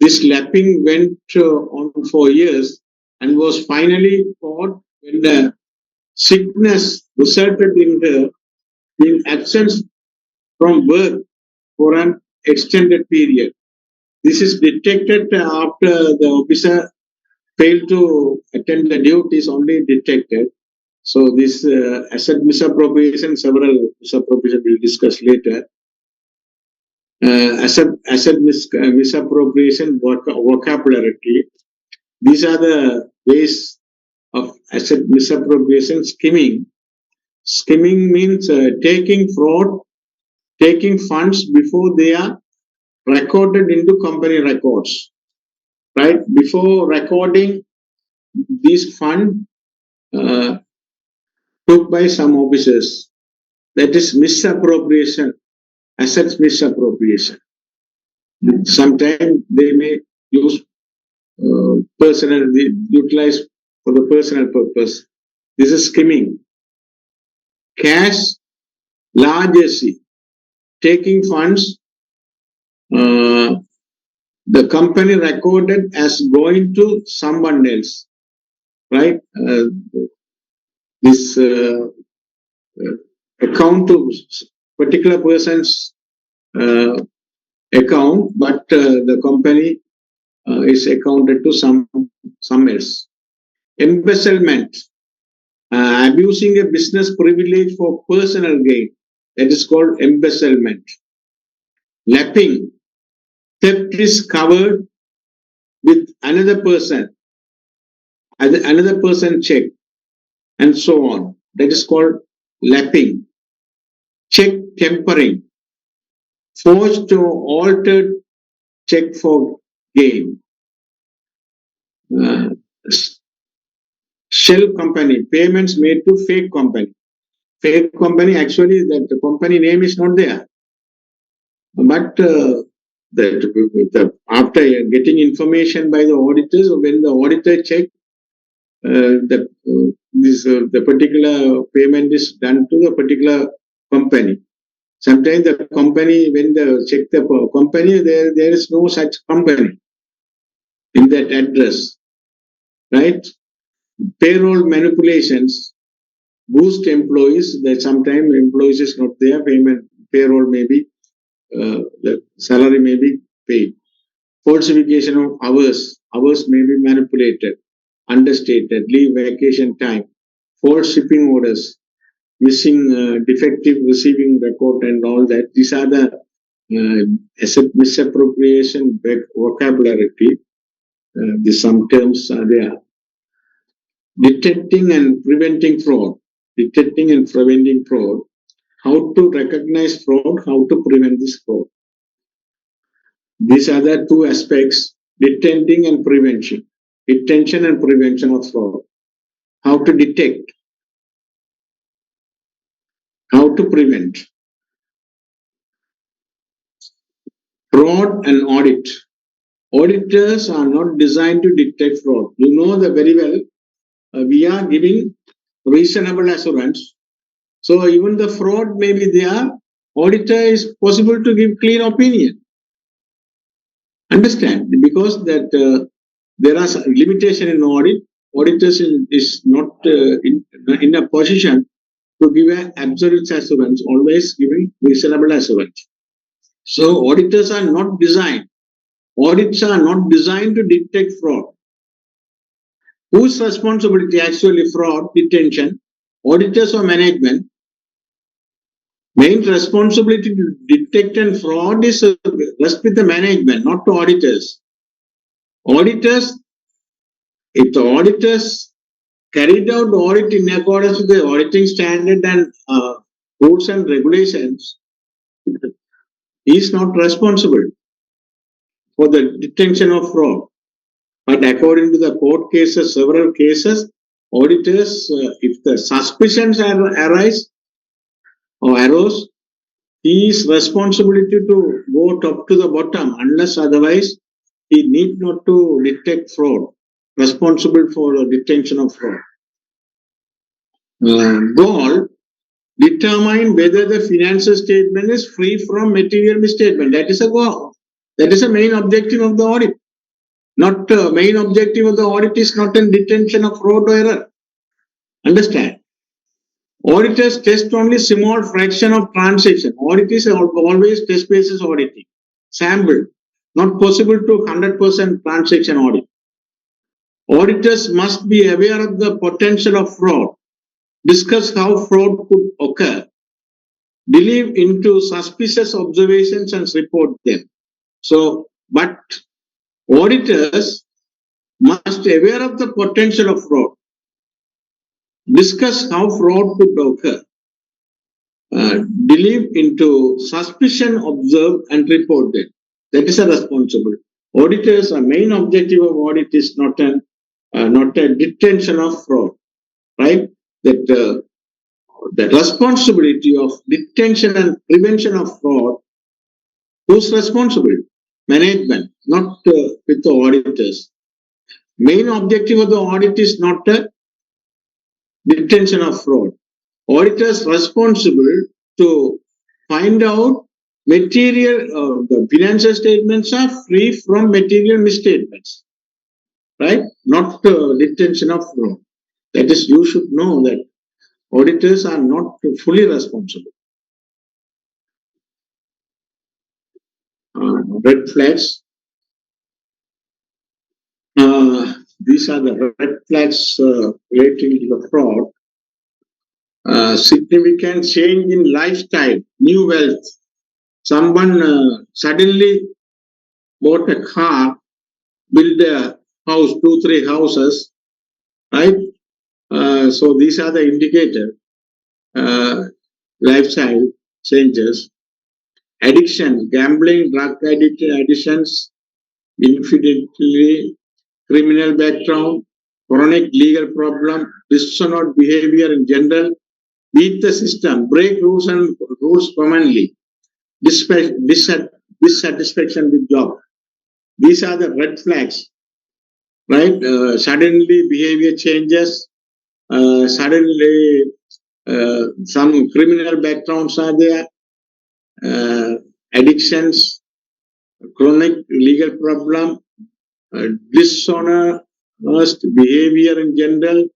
This lapping went on for years and was finally caught when the sickness resulted in the in absence from work for an extended period. This is detected after the officer failed to attend the duties, only detected. So this asset misappropriation, several misappropriation we'll discuss later. Misappropriation vocabulary. These are the ways of asset misappropriation. Skimming. Skimming means taking funds before they are recorded into company records. Right before recording, these funds uh, took by some officers. That is misappropriation, assets misappropriation. Sometimes they may use utilize for the personal purpose. This is skimming. Cash largesse, taking funds, uh, the company recorded as going to someone else, right? This account to particular person's uh, account, but the company is accounted to some else. Embezzlement, abusing a business privilege for personal gain. That is called embezzlement. Lapping, theft is covered with another person check, and so on. That is called lapping. Check tempering, forged or altered check for gain. Uh, shell company, payments made to fake company. Fake company, actually, that the company name is not there. But after getting information by the auditors, when the auditor check that the particular payment is done to the particular company. Sometimes the company, when they check the company, there is no such company in that address, right? Payroll manipulations boost employees. That sometimes employees is not there. Payroll may be the salary may be paid. Falsification of hours may be manipulated, understated, leave vacation time, false shipping orders. missing, defective receiving record and all that. These are the misappropriation vocabulary. Some terms are there. Detecting and preventing fraud. Detecting and preventing fraud. How to recognize fraud, how to prevent this fraud. These are the two aspects, detecting and prevention. Detection and prevention of fraud. How to detect, how to prevent. Fraud and audit. Auditors are not designed to detect fraud. You know that very well. We are giving reasonable assurance. So even the fraud may be there. Auditor is possible to give clean opinion. Understand? Because that there are some limitation in audit. Auditors is not in a position to give an absolute assurance, always giving reasonable assurance. So auditors are not designed. Audits are not designed to detect fraud. Whose responsibility actually fraud detection? Auditors or management? Main responsibility to detect and fraud is rest with the management, not to auditors. Auditors, if the auditors carried out the audit in accordance with the auditing standard and rules and regulations, he is not responsible for the detection of fraud. But according to the court cases, several cases, auditors, if the suspicions arise or arose, he is responsibility to go top to the bottom, unless otherwise he need not to detect fraud, responsible for the detection of fraud. Goal, determine whether the financial statement is free from material misstatement. That is a goal. That is the main objective of the audit. Not main objective of the audit is not in detection of fraud or error. Understand? Auditors test only small fraction of transaction. Audit is always test basis auditing. Sample. Not possible to 100% transaction audit. Auditors must be aware of the potential of fraud. Discuss how fraud could occur. Delve into suspicious observations and report them. So, but auditors must be aware of the potential of fraud. Discuss how fraud could occur. Delve into suspicion, observe and report them. That is a responsible. Auditors, a main objective of audit is not a detection of fraud, right? That the responsibility of detection and prevention of fraud, who's responsible? Management, not with the auditors. Main objective of the audit is not a detection of fraud. Auditors responsible to find out material, the financial statements are free from material misstatements, right? Not detection of fraud. That is, you should know that auditors are not fully responsible. Red flags. These are the red flags relating to the fraud. Significant change in lifestyle, new wealth. Someone suddenly bought a car, built a house, 2, 3 houses, right? So these are the indicator. Lifestyle changes. Addiction, gambling, drug addictions, infidelity, criminal background, chronic legal problem, dishonored behavior in general, beat the system, break rules and rules permanently, dissatisfaction with job. These are the red flags, right? Suddenly behavior changes, suddenly some criminal backgrounds are there, addictions, chronic legal problem, dishonest behavior in general,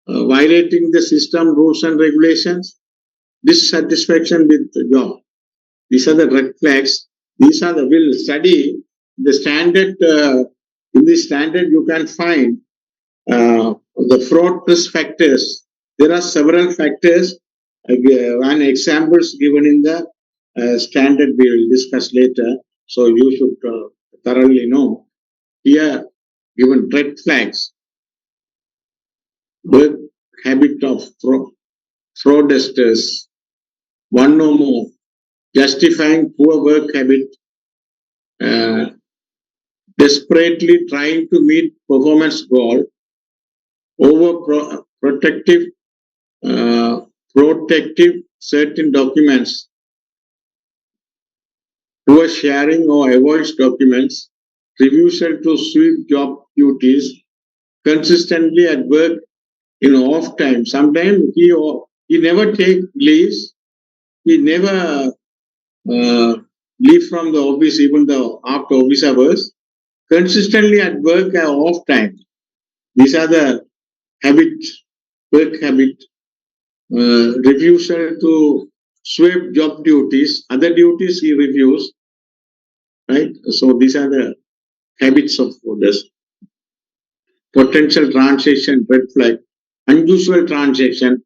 violating the system rules and regulations, dissatisfaction with the job. These are the red flags. These are the will study the standard. In the standard, you can find the fraud risk factors. There are several factors One examples given in the standard we will discuss later. So you should thoroughly know. Here, given red flags, work habit of fraudsters, one or more, justifying poor work habit, uh, desperately trying to meet performance goal, protective, protective certain documents, poor sharing or avoids documents, refusal to sweep job duties, consistently at work in off time. Sometimes he never take leaves. He never leave from the office even though after office hours. Consistently at work or off time. These are the habit, work habit. Refusal to sweep job duties. Other duties he refused. Right. So these are the habits of this. Potential transaction red flag. Unusual transaction.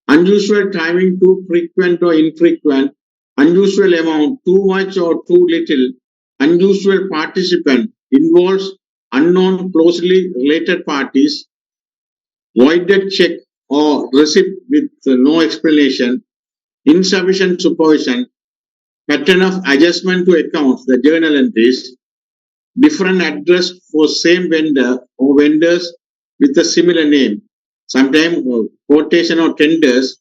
Unusual timing, too frequent or infrequent, unusual amount, too much or too little, unusual participant, involves unknown closely related parties, voided check or receipt with no explanation, insufficient supervision, pattern of adjustment to accounts, the journal entries, different address for same vendor or vendors with a similar name. Sometimes quotation or tenders,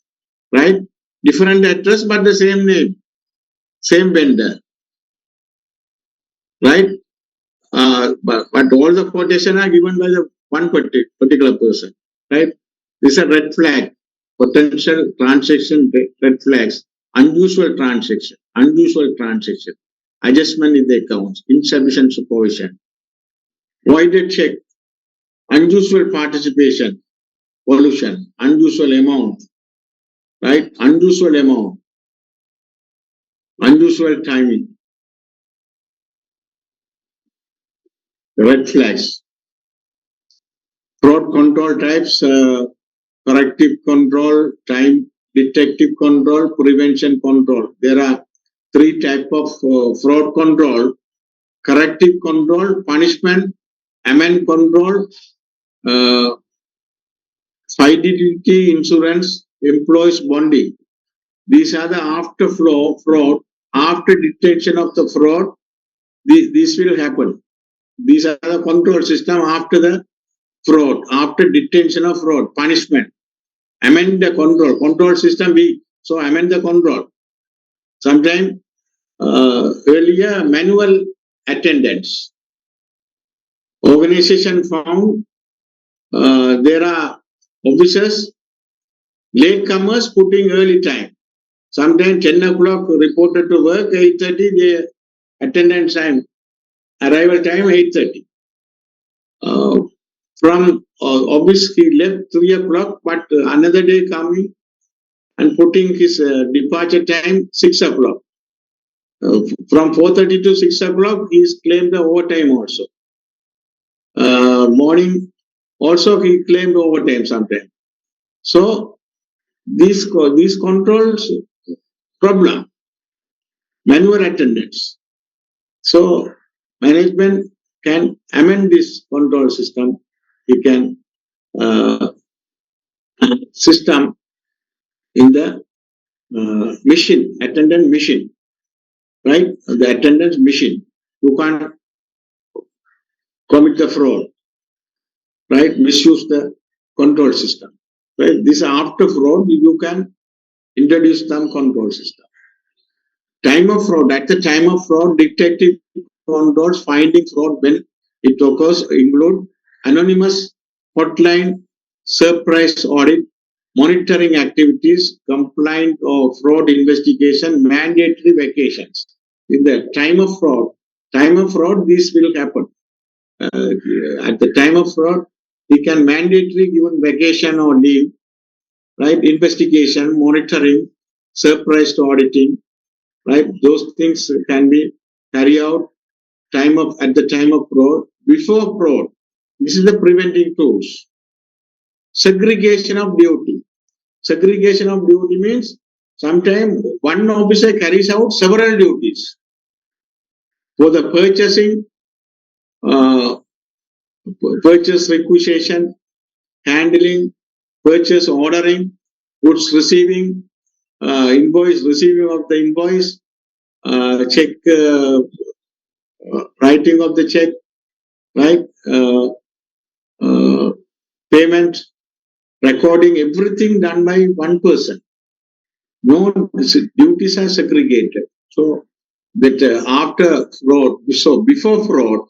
right? Different address but the same name, same vendor, right? But all the quotation are given by the one particular person, right? This is a red flag, potential transaction red flags, unusual transaction, adjustment in the accounts, insufficient supervision, voided check, unusual participation, pollution, unusual amount, right? Unusual amount, unusual timing, red flags. Fraud control types, corrective control, time detective control, prevention control. There are three types of fraud control: corrective control, punishment, amend control, uh, fidelity insurance, employees bonding. These are the after flow fraud. After detection of the fraud, this will happen. These are the control system after the fraud, after detection of fraud, punishment. Amend the control system weak, so amend the control. Sometimes earlier manual attendance. Organization found there are officers, latecomers putting early time. Sometimes 10 o'clock reported to work, 8:30 the attendance time, arrival time 8:30. Uh, from office he left 3 o'clock, but another day coming and putting his departure time 6 o'clock. From 4:30 to 6 o'clock, he is claimed the overtime also. Morning, also he claimed overtime sometime. So these controls problem, manual attendance. So management can amend this control system. He can system in the machine, attendance machine, right? The attendance machine. You can't commit the fraud, right? Misuse the control system, right? This after fraud, you can introduce some control system. Time of fraud. At the time of fraud, detective controls finding fraud when it occurs include anonymous hotline, surprise audit, monitoring activities, complaint or fraud investigation, mandatory vacations. In the time of fraud, this will happen. At the time of fraud, he can mandatory given vacation or leave, right? Investigation, monitoring, surprise auditing, right? Those things can be carried out at the time of fraud. Before fraud, this is the preventing tools. Segregation of duty. Segregation of duty means sometimes one officer carries out several duties. For the purchasing, purchase requisition, handling, purchase ordering, goods receiving, invoice receiving of the invoice, check writing of the check, right? Payment, recording, everything done by one person. No duties are segregated. So that after fraud, so before fraud,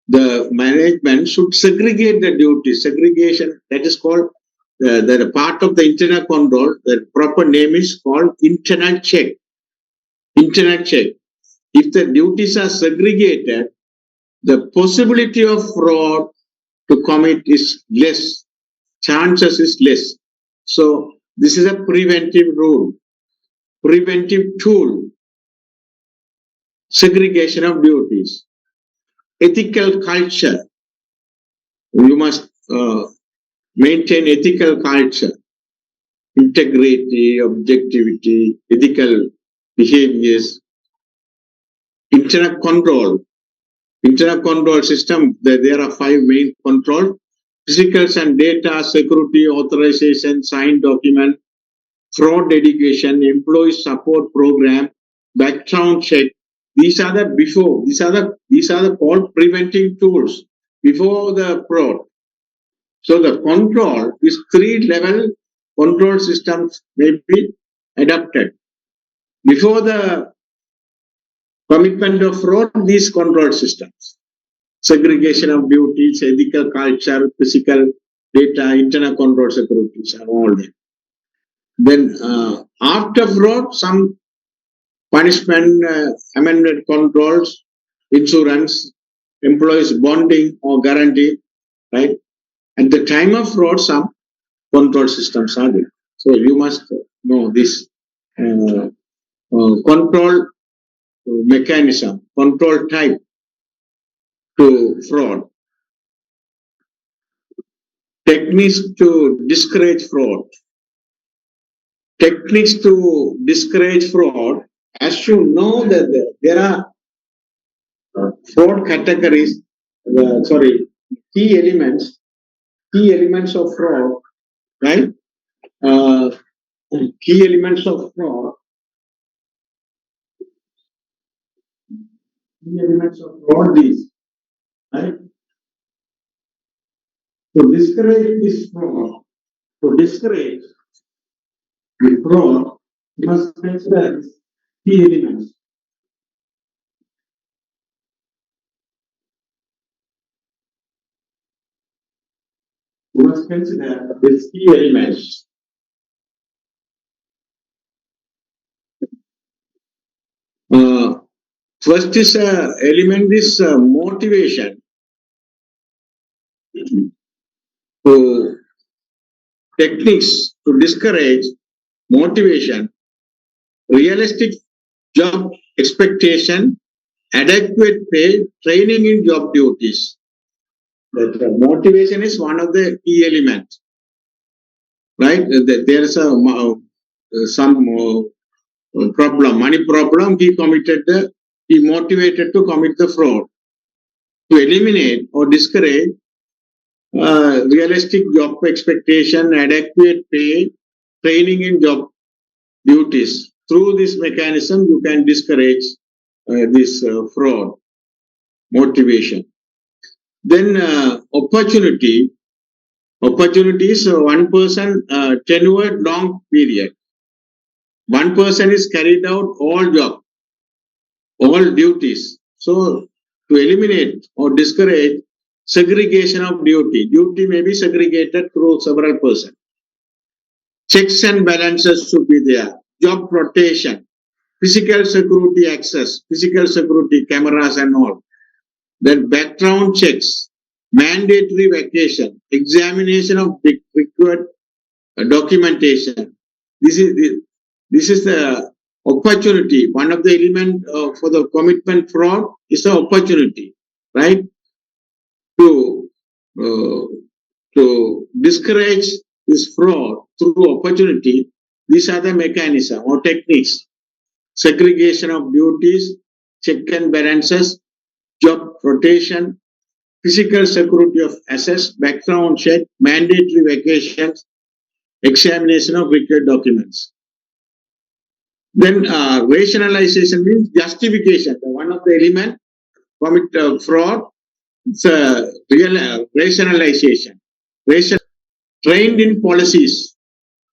the management should segregate the duties. Segregation, that is called the part of the internal control. The proper name is called internal check. Internal check. If the duties are segregated, the possibility of fraud to commit is less. Chances is less. So this is a preventive rule, preventive tool. Segregation of duties. Ethical culture. You must maintain ethical culture, integrity, objectivity, ethical behaviors, internal control. Internal control system, there are 5 main control: physicals and data, security, authorization, signed document, fraud education, employee support program, background check. These are the before. These are the called preventing tools before the fraud. So the control is 3-level control systems may be adapted. Before the commitment of fraud, these control systems. Segregation of duties, ethical culture, physical data, internal control securities are all there. Then after fraud, some punishment, amendment controls, insurance, employees bonding or guarantee, right? At the time of fraud, some control systems are there. So you must know this control mechanism, control type to fraud. Techniques to discourage fraud. Techniques to discourage fraud. As you know that there are fraud categories, key elements of fraud, right? Uh, Key elements of fraud. Key elements of fraud is, right? To discourage this fraud, to discourage the fraud, you must consider key elements. You must consider these key elements. First is element is motivation. So techniques to discourage motivation, realistic job expectation, adequate pay, training in job duties. That motivation is one of the key elements, right? There is some problem, money problem. He motivated to commit the fraud. To eliminate or discourage realistic job expectation, adequate pay, training in job duties. Through this mechanism, you can discourage this fraud, motivation. Then opportunity. Opportunity is one person tenured long period. One person is carried out all job, all duties. So to eliminate or discourage segregation of duty. Duty may be segregated through several persons. Checks and balances should be there. Job rotation, physical security access, physical security cameras and all. Then background checks, mandatory vacation, examination of required documentation. This is the opportunity. One of the element for the commitment fraud is the opportunity, right? To to discourage this fraud, through opportunity. These are the mechanism or techniques: segregation of duties, check and balances, job rotation, physical security of assets, background check, mandatory vacations, examination of required documents. Then rationalization means justification. One of the element commit fraud. It's a real rationalization. Trained in policies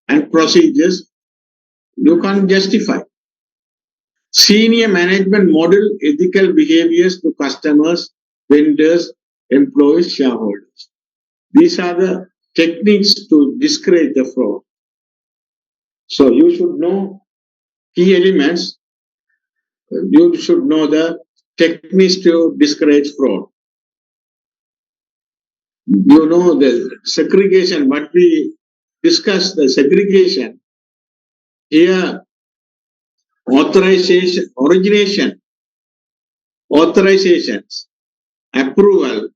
and procedures, you can't justify. Senior management model ethical behaviors to customers, vendors, employees, shareholders. These are the techniques to discourage the fraud. So you should know key elements. You should know the techniques to discourage fraud. You know the segregation, what we discussed, the segregation. Here, authorization, origination, authorizations, approval,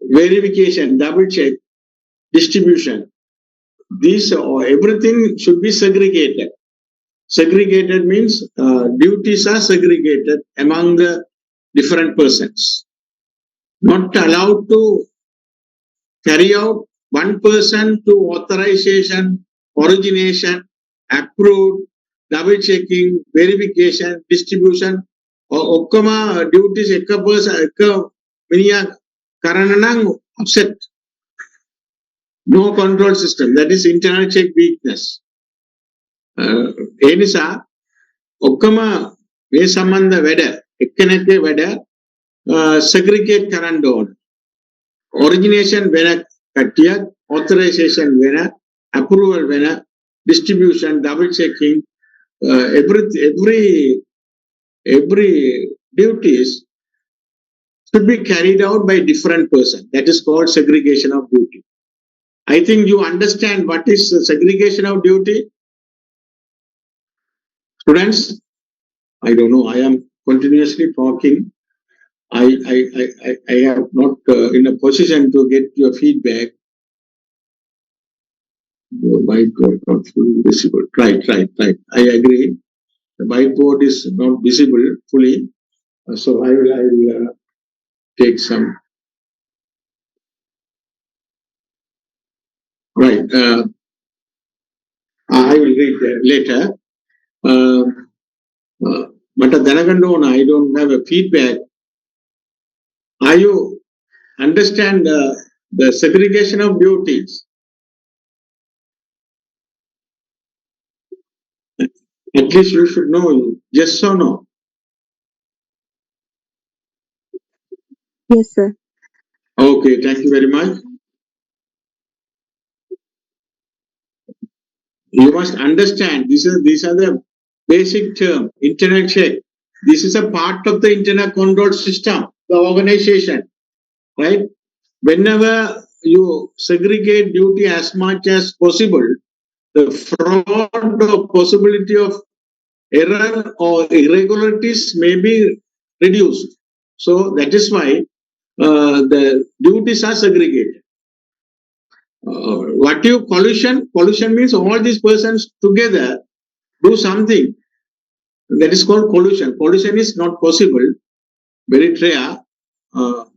verification, double check, distribution. These everything should be segregated. Segregated means duties are segregated among the different persons. Not allowed to carry out one person to authorization, origination, approved, double checking, verification, distribution. Okkama duties ekka person ekka miniya karananang upset. No control system. That is internal check weakness. Enisa okkama මේ සම්බන්ධ වැඩ එක්කෙනෙක්ගේ වැඩ segregate කරන්න ඕන. Origination වෙන කට්ටියක්, authorization වෙන, approval වෙන, distribution, double checking, every duties should be carried out by different person. That is called segregation of duty. I think you understand what is segregation of duty. Students, I don't know. I am continuously talking. I have not in a position to get your feedback. Your whiteboard not fully visible. Right. I agree. The whiteboard is not visible fully. So I will take some. Right. I will read later. But Dhanagandona, I don't have a feedback. Are you understand the segregation of duties? At least you should know, yes or no. Yes, sir. Okay, thank you very much. You must understand, these are the basic term, internal check. This is a part of the internal control system, the organization, right? Whenever you segregate duty as much as possible, the fraud or possibility of error or irregularities may be reduced. So that is why the duties are segregated. What do you collusion? Collusion means all these persons together do something. That is called collusion. Collusion is not possible, very rare,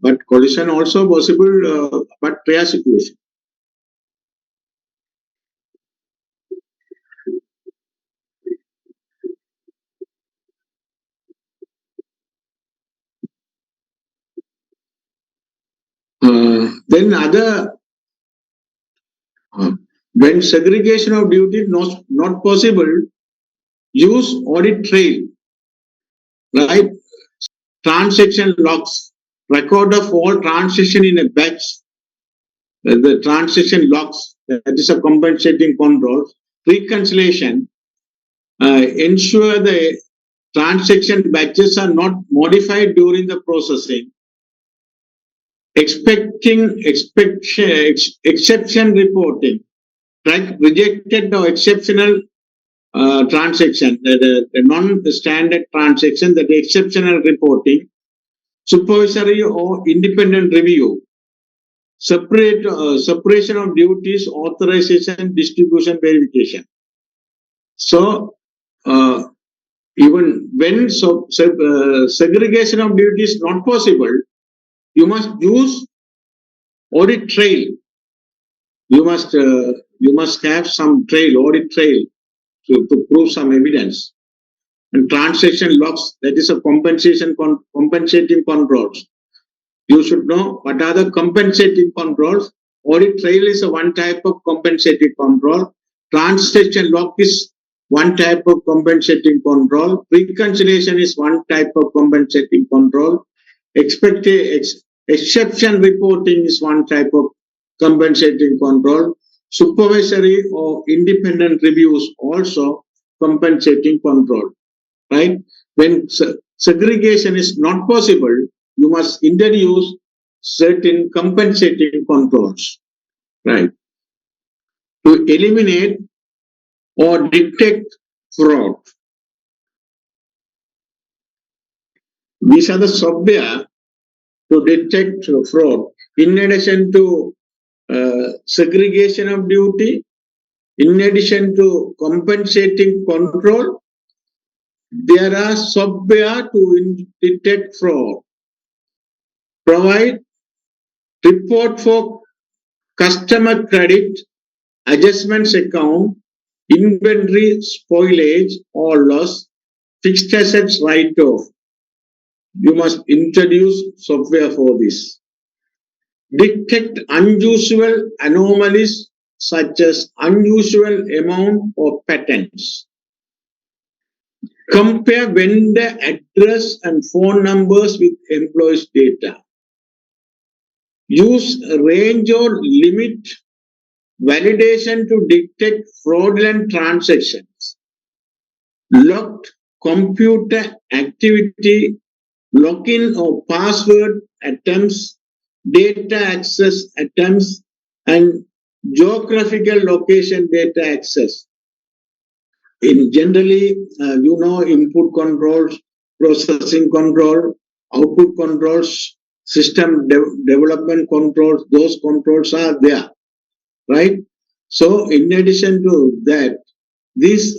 but collusion also possible, but rare situation. Then when segregation of duty is not possible, use audit trail, right? Transaction logs, record of all transaction in a batch, the transaction logs, that is a compensating control, reconciliation, ensure the transaction batches are not modified during the processing, exception reporting, track rejected or exceptional transaction, the non-standard transaction, that exceptional reporting, supervisory or independent review, separation of duties, authorization, distribution, verification. So, even when segregation of duty is not possible, you must use audit trail. You must have some trail, audit trail, to prove some evidence. And transaction logs, that is a compensating controls. You should know what are the compensating controls. Audit trail is a one type of compensating control. Transaction log is one type of compensating control. Reconciliation is one type of compensating control. Exception reporting is one type of compensating control. Supervisory or independent reviews also compensating control. Right? When segregation is not possible, you must introduce certain compensating controls, right? To eliminate or detect fraud. These are the software to detect fraud. In addition to segregation of duty, in addition to compensating control, there are software to detect fraud. Provide report for customer credit, adjustments account, inventory spoilage or loss, fixed assets write-off. You must introduce software for this. Detect unusual anomalies such as unusual amount or patterns. Compare vendor address and phone numbers with employees' data. Use range or limit validation to detect fraudulent transactions. Locked computer activity, login or password attempts, data access attempts, and geographical location data access. In generally, input controls, processing control, output controls, system development controls, those controls are there, right? So, in addition to that, this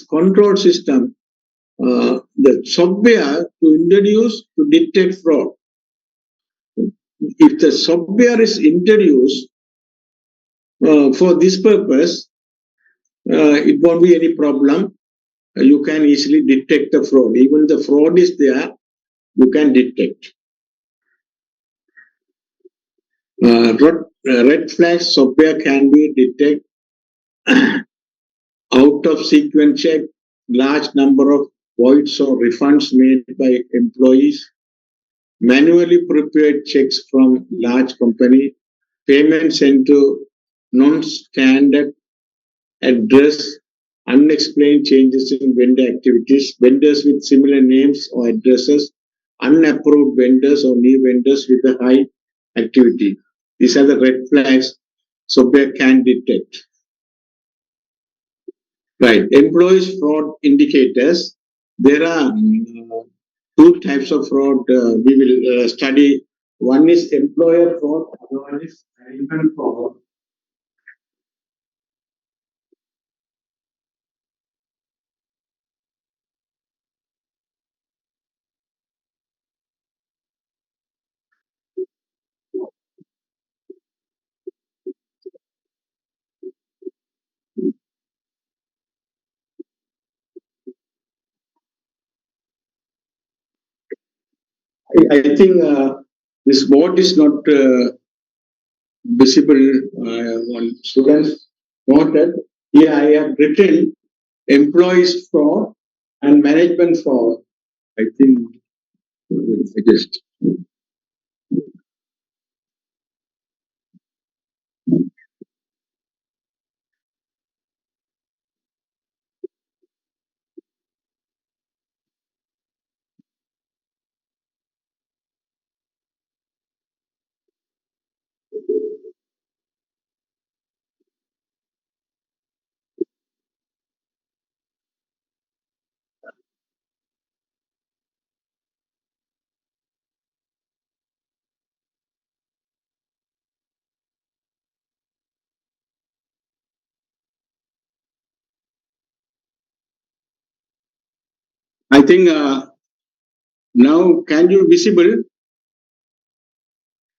control system, the software to introduce to detect fraud. If the software is introduced for this purpose, it won't be any problem. You can easily detect the fraud. Even the fraud is there, you can detect. Red flag software can be detect out of sequence check, large number of voids or refunds made by employees, manually prepared checks from large company, payments sent to non-standard address, unexplained changes in vendor activities, vendors with similar names or addresses, unapproved vendors or new vendors with a high activity. These are the red flags software can detect. Right. Employees fraud indicators. There are two types of fraud we will study. One is employer fraud, other one is management fraud. I think this board is not visible on students. Noted. Here I have written employees fraud and management fraud. I think I just. I think now can you visible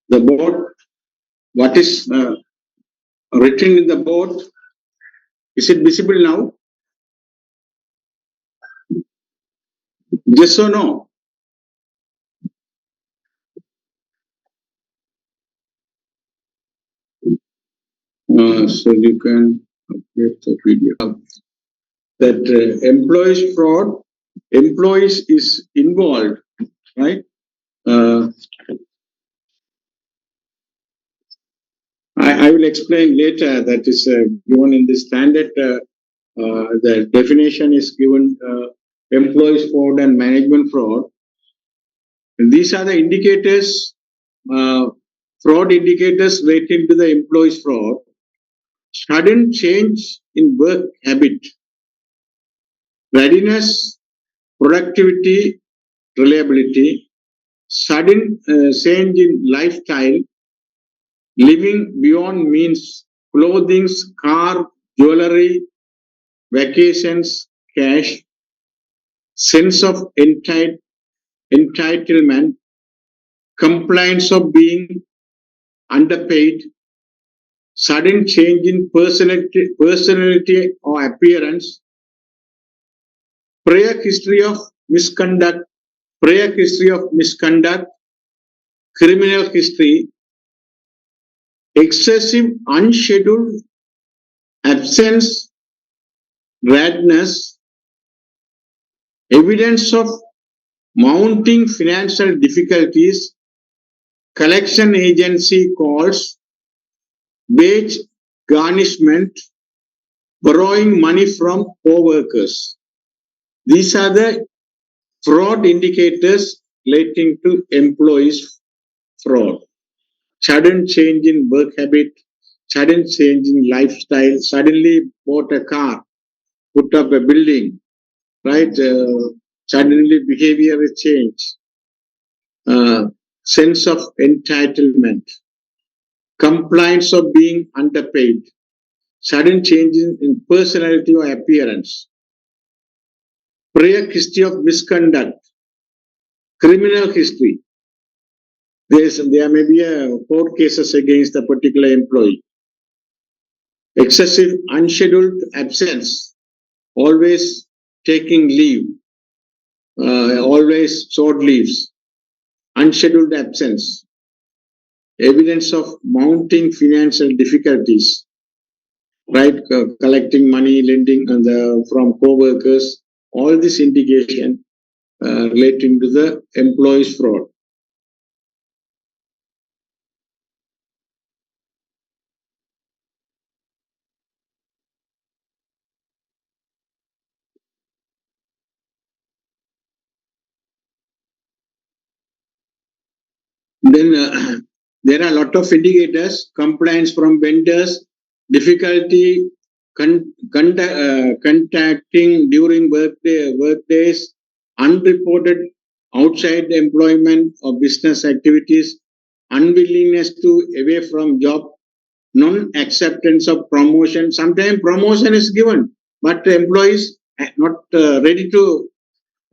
the board? What is written in the board? Is it visible now? Yes or no? So you can update the video. That employees fraud, employees is involved, right? Uh, I will explain later. That is given in the standard. The definition is given employees fraud and management fraud. And these are the indicators, fraud indicators relating to the employees fraud. Sudden change in work habit, readiness, productivity, reliability, sudden change in lifestyle, living beyond means, clothing, car, jewelry, vacations, cash, sense of entitlement, compliance of being underpaid, sudden change in personality or appearance, prior history of misconduct, prior history of misconduct, criminal history, excessive unscheduled absence, radness, evidence of mounting financial difficulties, collection agency calls, wage garnishment, borrowing money from co-workers. These are the fraud indicators relating to employees fraud. Sudden change in work habit, sudden change in lifestyle, suddenly bought a car, put up a building, right? Suddenly behavior change, sense of entitlement, compliance of being underpaid, sudden changes in personality or appearance, prior history of misconduct, criminal history. There may be a court cases against a particular employee. Excessive unscheduled absence, always taking leave, always short leaves, unscheduled absence, evidence of mounting financial difficulties, right? Collecting money, lending from co-workers, all this indication relating to the employees fraud. Then there are a lot of indicators, compliance from vendors, difficulty contacting during workdays, unreported outside employment or business activities, unwillingness to away from job, non-acceptance of promotion. Sometimes promotion is given, but the employees are not ready to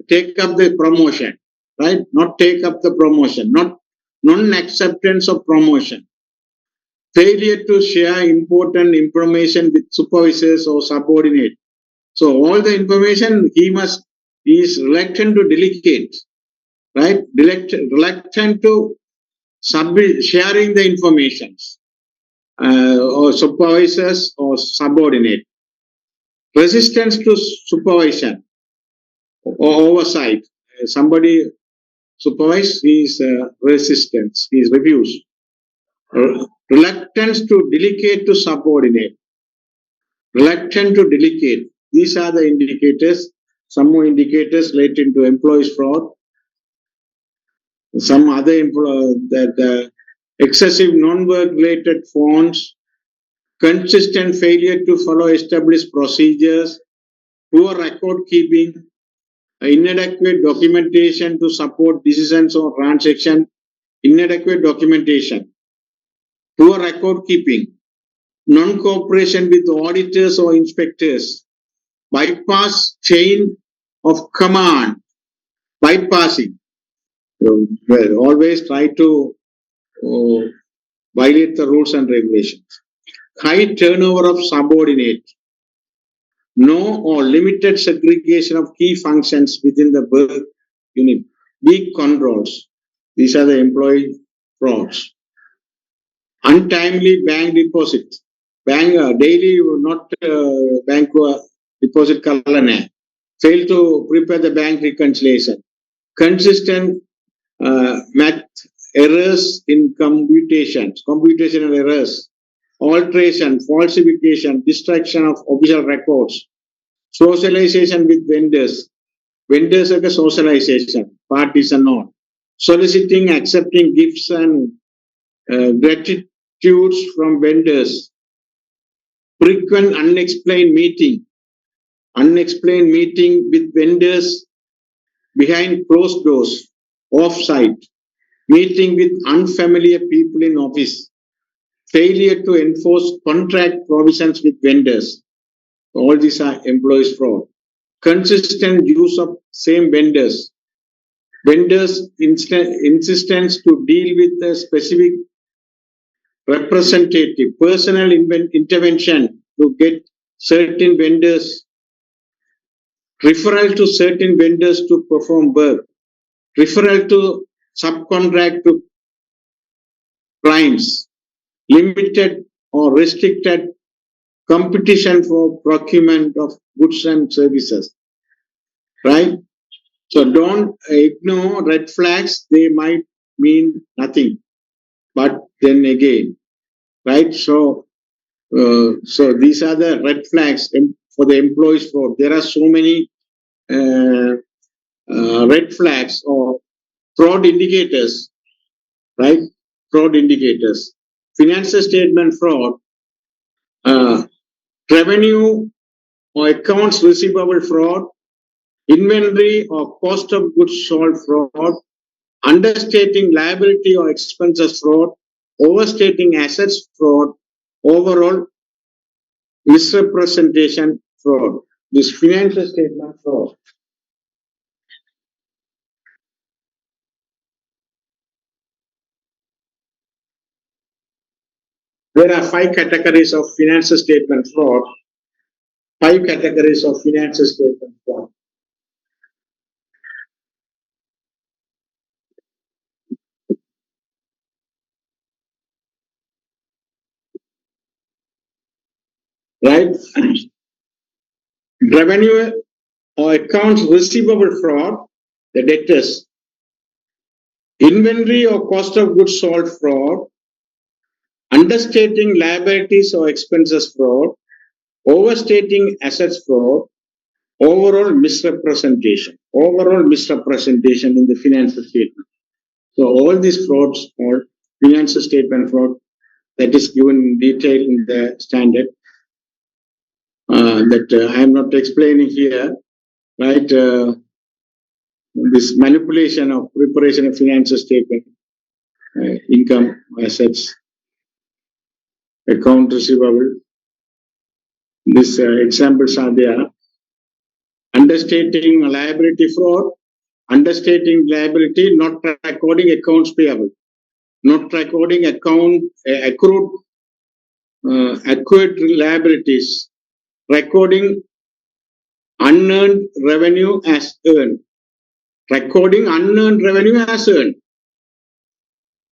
take up the promotion, right? Not take up the promotion, not non-acceptance of promotion, failure to share important information with supervisors or subordinate. So all the information he is reluctant to delegate, right? Reluctant to sharing the informations or supervisors or subordinate. Resistance to supervision or oversight. Somebody supervise, he is resistance, he is refused. Reluctance to delegate to subordinate, reluctant to delegate. These are the indicators, some more indicators relating to employees fraud, some other excessive non-work related phones, consistent failure to follow established procedures, poor record keeping, inadequate documentation to support decisions or transaction, inadequate documentation, poor record keeping, non-cooperation with auditors or inspectors, bypass chain of command, bypassing. Well, always try to violate the rules and regulations. High turnover of subordinate. No or limited segregation of key functions within the work unit. Weak controls. These are the employee frauds. Untimely bank deposit. Bank daily not bank deposit kalane. Fail to prepare the bank reconciliation. Consistent math errors in computational errors, alteration, falsification, destruction of official records, socialization with vendors. Vendors are socialization, parties are not. Soliciting, accepting gifts and gratitudes from vendors. Frequent unexplained meeting with vendors behind closed doors, off-site, meeting with unfamiliar people in office, failure to enforce contract provisions with vendors. All these are employees fraud. Consistent use of same vendors. Vendors' insistence to deal with a specific representative, personal intervention to get certain vendors, referral to certain vendors to perform work, referral to subcontract to clients, limited or restricted competition for procurement of goods and services, right? So don't ignore red flags. They might mean nothing, but then again, right? So these are the red flags for the employees fraud. There are so many red flags or fraud indicators, right? Fraud indicators. Financial statement fraud, uh, revenue or accounts receivable fraud, inventory or cost of goods sold fraud, understating liability or expenses fraud, overstating assets fraud, overall misrepresentation fraud. This financial statement fraud. There are 5 categories of financial statement fraud. 5 categories of financial statement fraud. Right? Revenue or accounts receivable fraud, the debtors. Inventory or cost of goods sold fraud, understating liabilities or expenses fraud, overstating assets fraud, overall misrepresentation in the financial statement. So all these frauds or financial statement fraud that is given in detail in the standard that I am not explaining here, right? This manipulation of preparation of financial statement, income, assets, account receivable. These examples are there. Understating liability fraud, understating liability, not recording accounts payable, not recording accrued liabilities, recording unearned revenue as earned, recording unearned revenue as earned,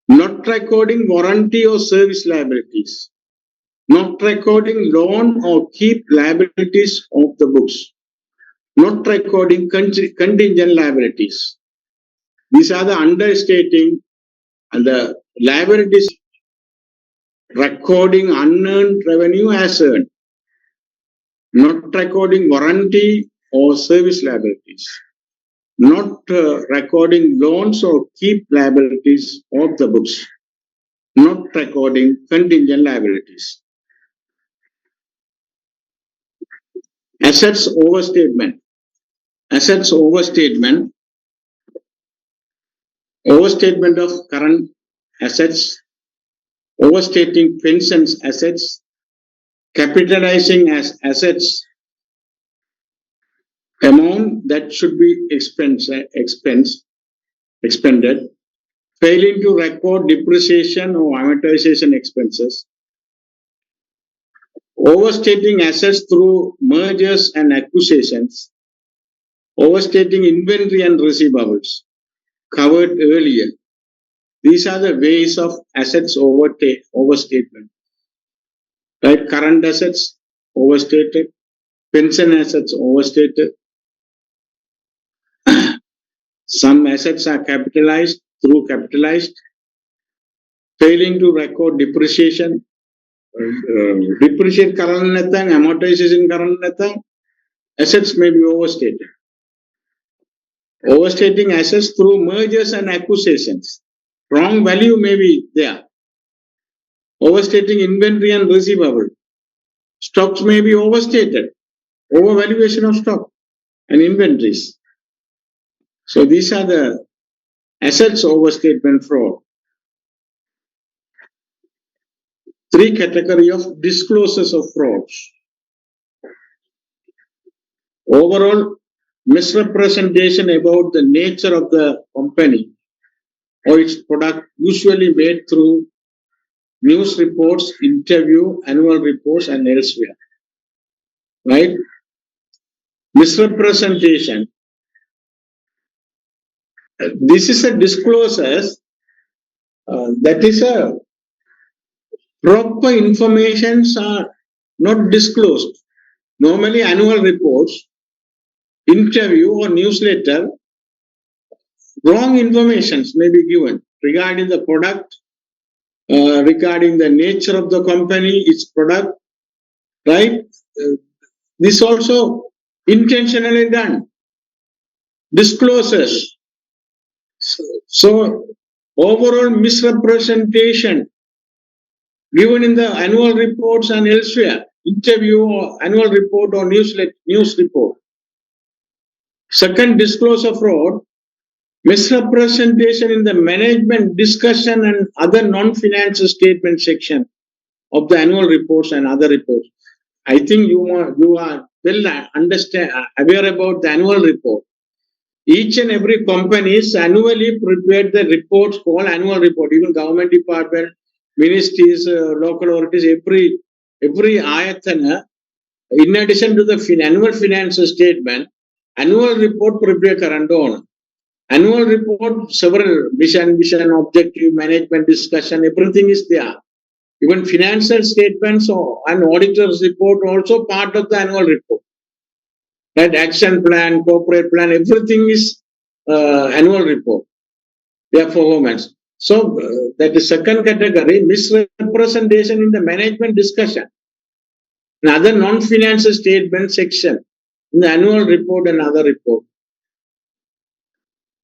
not recording warranty or service liabilities, not recording loan or keep liabilities of the books, not recording contingent liabilities. These are the understating and the liabilities, recording unearned revenue as earned, not recording warranty or service liabilities, not recording loans or keep liabilities of the books, not recording contingent liabilities. Assets overstatement. Assets overstatement. Overstatement of current assets. Overstating pensions assets. Capitalizing as assets. amount that should be expended, failing to record depreciation or amortization expenses, overstating assets through mergers and acquisitions, overstating inventory and receivables, covered earlier. These are the ways of assets overstatement. Right? Current assets overstated, pension assets overstated. Some assets are capitalized through capitalized, failing to record depreciation. Depreciate current nathang, amortization current nathang, assets may be overstated. Overstating assets through mergers and acquisitions. Wrong value may be there. Overstating inventory and receivable. Stocks may be overstated. Overvaluation of stock and inventories. So these are the assets overstatement fraud. Three category of disclosures of frauds. Overall, misrepresentation about the nature of the company or its product, usually made through news reports, interview, annual reports, and elsewhere. Right? Misrepresentation. This is a disclosures that is a proper informations are not disclosed. Normally, annual reports, interview, or newsletter, wrong informations may be given regarding the product, regarding the nature of the company, its product, right? This also intentionally done. Disclosures. So, overall misrepresentation given in the annual reports and elsewhere, interview or annual report or news report. Second, disclosure fraud, misrepresentation in the management discussion and other non-financial statement section of the annual reports and other reports. I think you are well aware about the annual report. Each and every company is annually prepared the reports called annual report. Even government department, ministries, local authorities, every ayatana, in addition to the annual financial statement, annual report prepare karandona. Annual report, several vision, objective, management discussion, everything is there. Even financial statements and auditor's report also part of the annual report. That action plan, corporate plan, everything is annual report. Their performance. So that is second category, misrepresentation in the management discussion. Another non-financial statement section in the annual report and other report.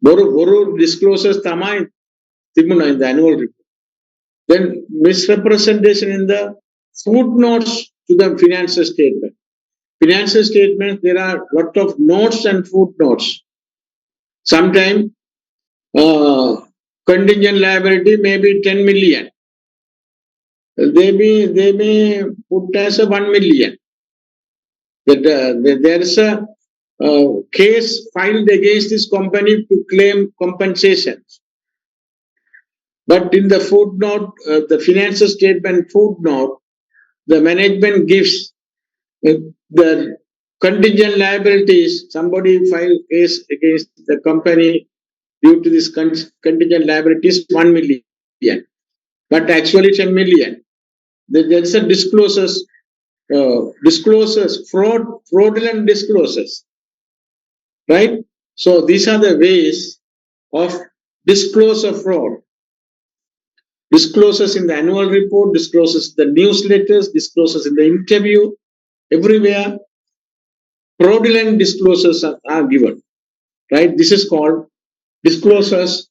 Boru disclosures tamai timuna in the annual report. Then misrepresentation in the footnotes to the financial statement. Financial statements, there are a lot of notes and footnotes. Sometimes contingent liability may be 10 million. They may put as a 1 million. There is a case filed against this company to claim compensation. But in the footnote, the financial statement footnote, the management gives the contingent liabilities. Somebody filed case against the company due to this contingent liabilities 1 million, but actually 10 million. There is a disclosures, fraudulent disclosures, right? So these are the ways of disclosure fraud. Disclosures in the annual report, disclosures in the newsletters, disclosures in the interview, everywhere fraudulent disclosures are given, right? This is called disclosures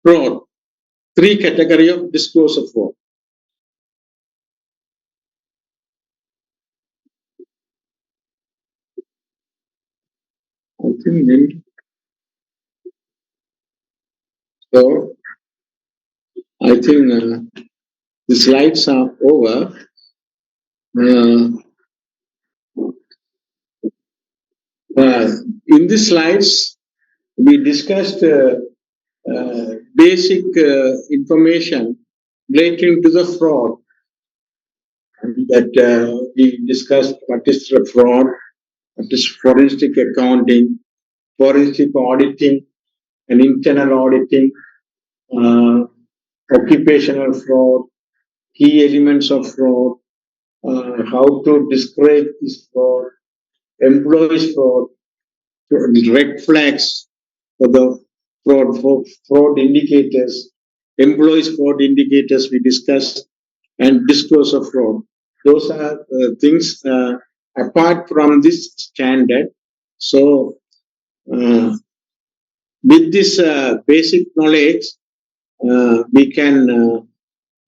fraud. Three category of disclosure fraud. I think so. I think the slides are over. In these slides, we discussed basic information relating to the fraud. That we discussed what is the fraud, what is forensic accounting, forensic auditing, and internal auditing, uh, occupational fraud, key elements of fraud, how to describe this fraud, employees fraud, red flags for the fraud indicators, employees fraud indicators we discussed, and disclosure of fraud. Those are things apart from this standard. So, with this basic knowledge, we can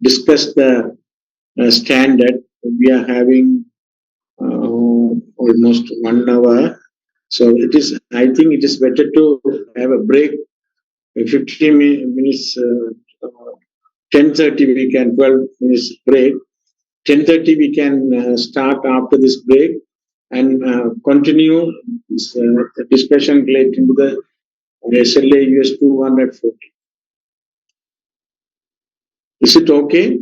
discuss the standard. We are having almost 1 hour. So it is. I think it is better to have a break. 15 minutes. 10:30 we can 12 minutes break. 10:30 we can start after this break and continue this discussion relating to the SLA US 240. Is it okay,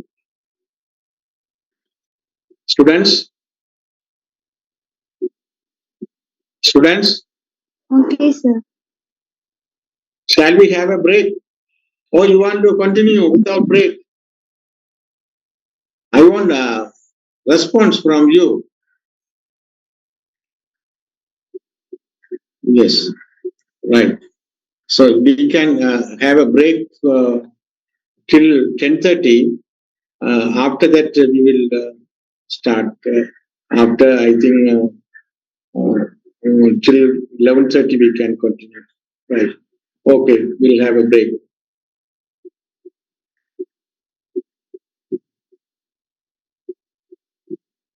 students? Students, Okay, sir. shall we have a break, or you want to continue without break? I want a response from you. Yes, right. So we can have a break till 10:30. After that, we will start. After I think till 11:30, we can continue. Right. Okay, we'll have a break.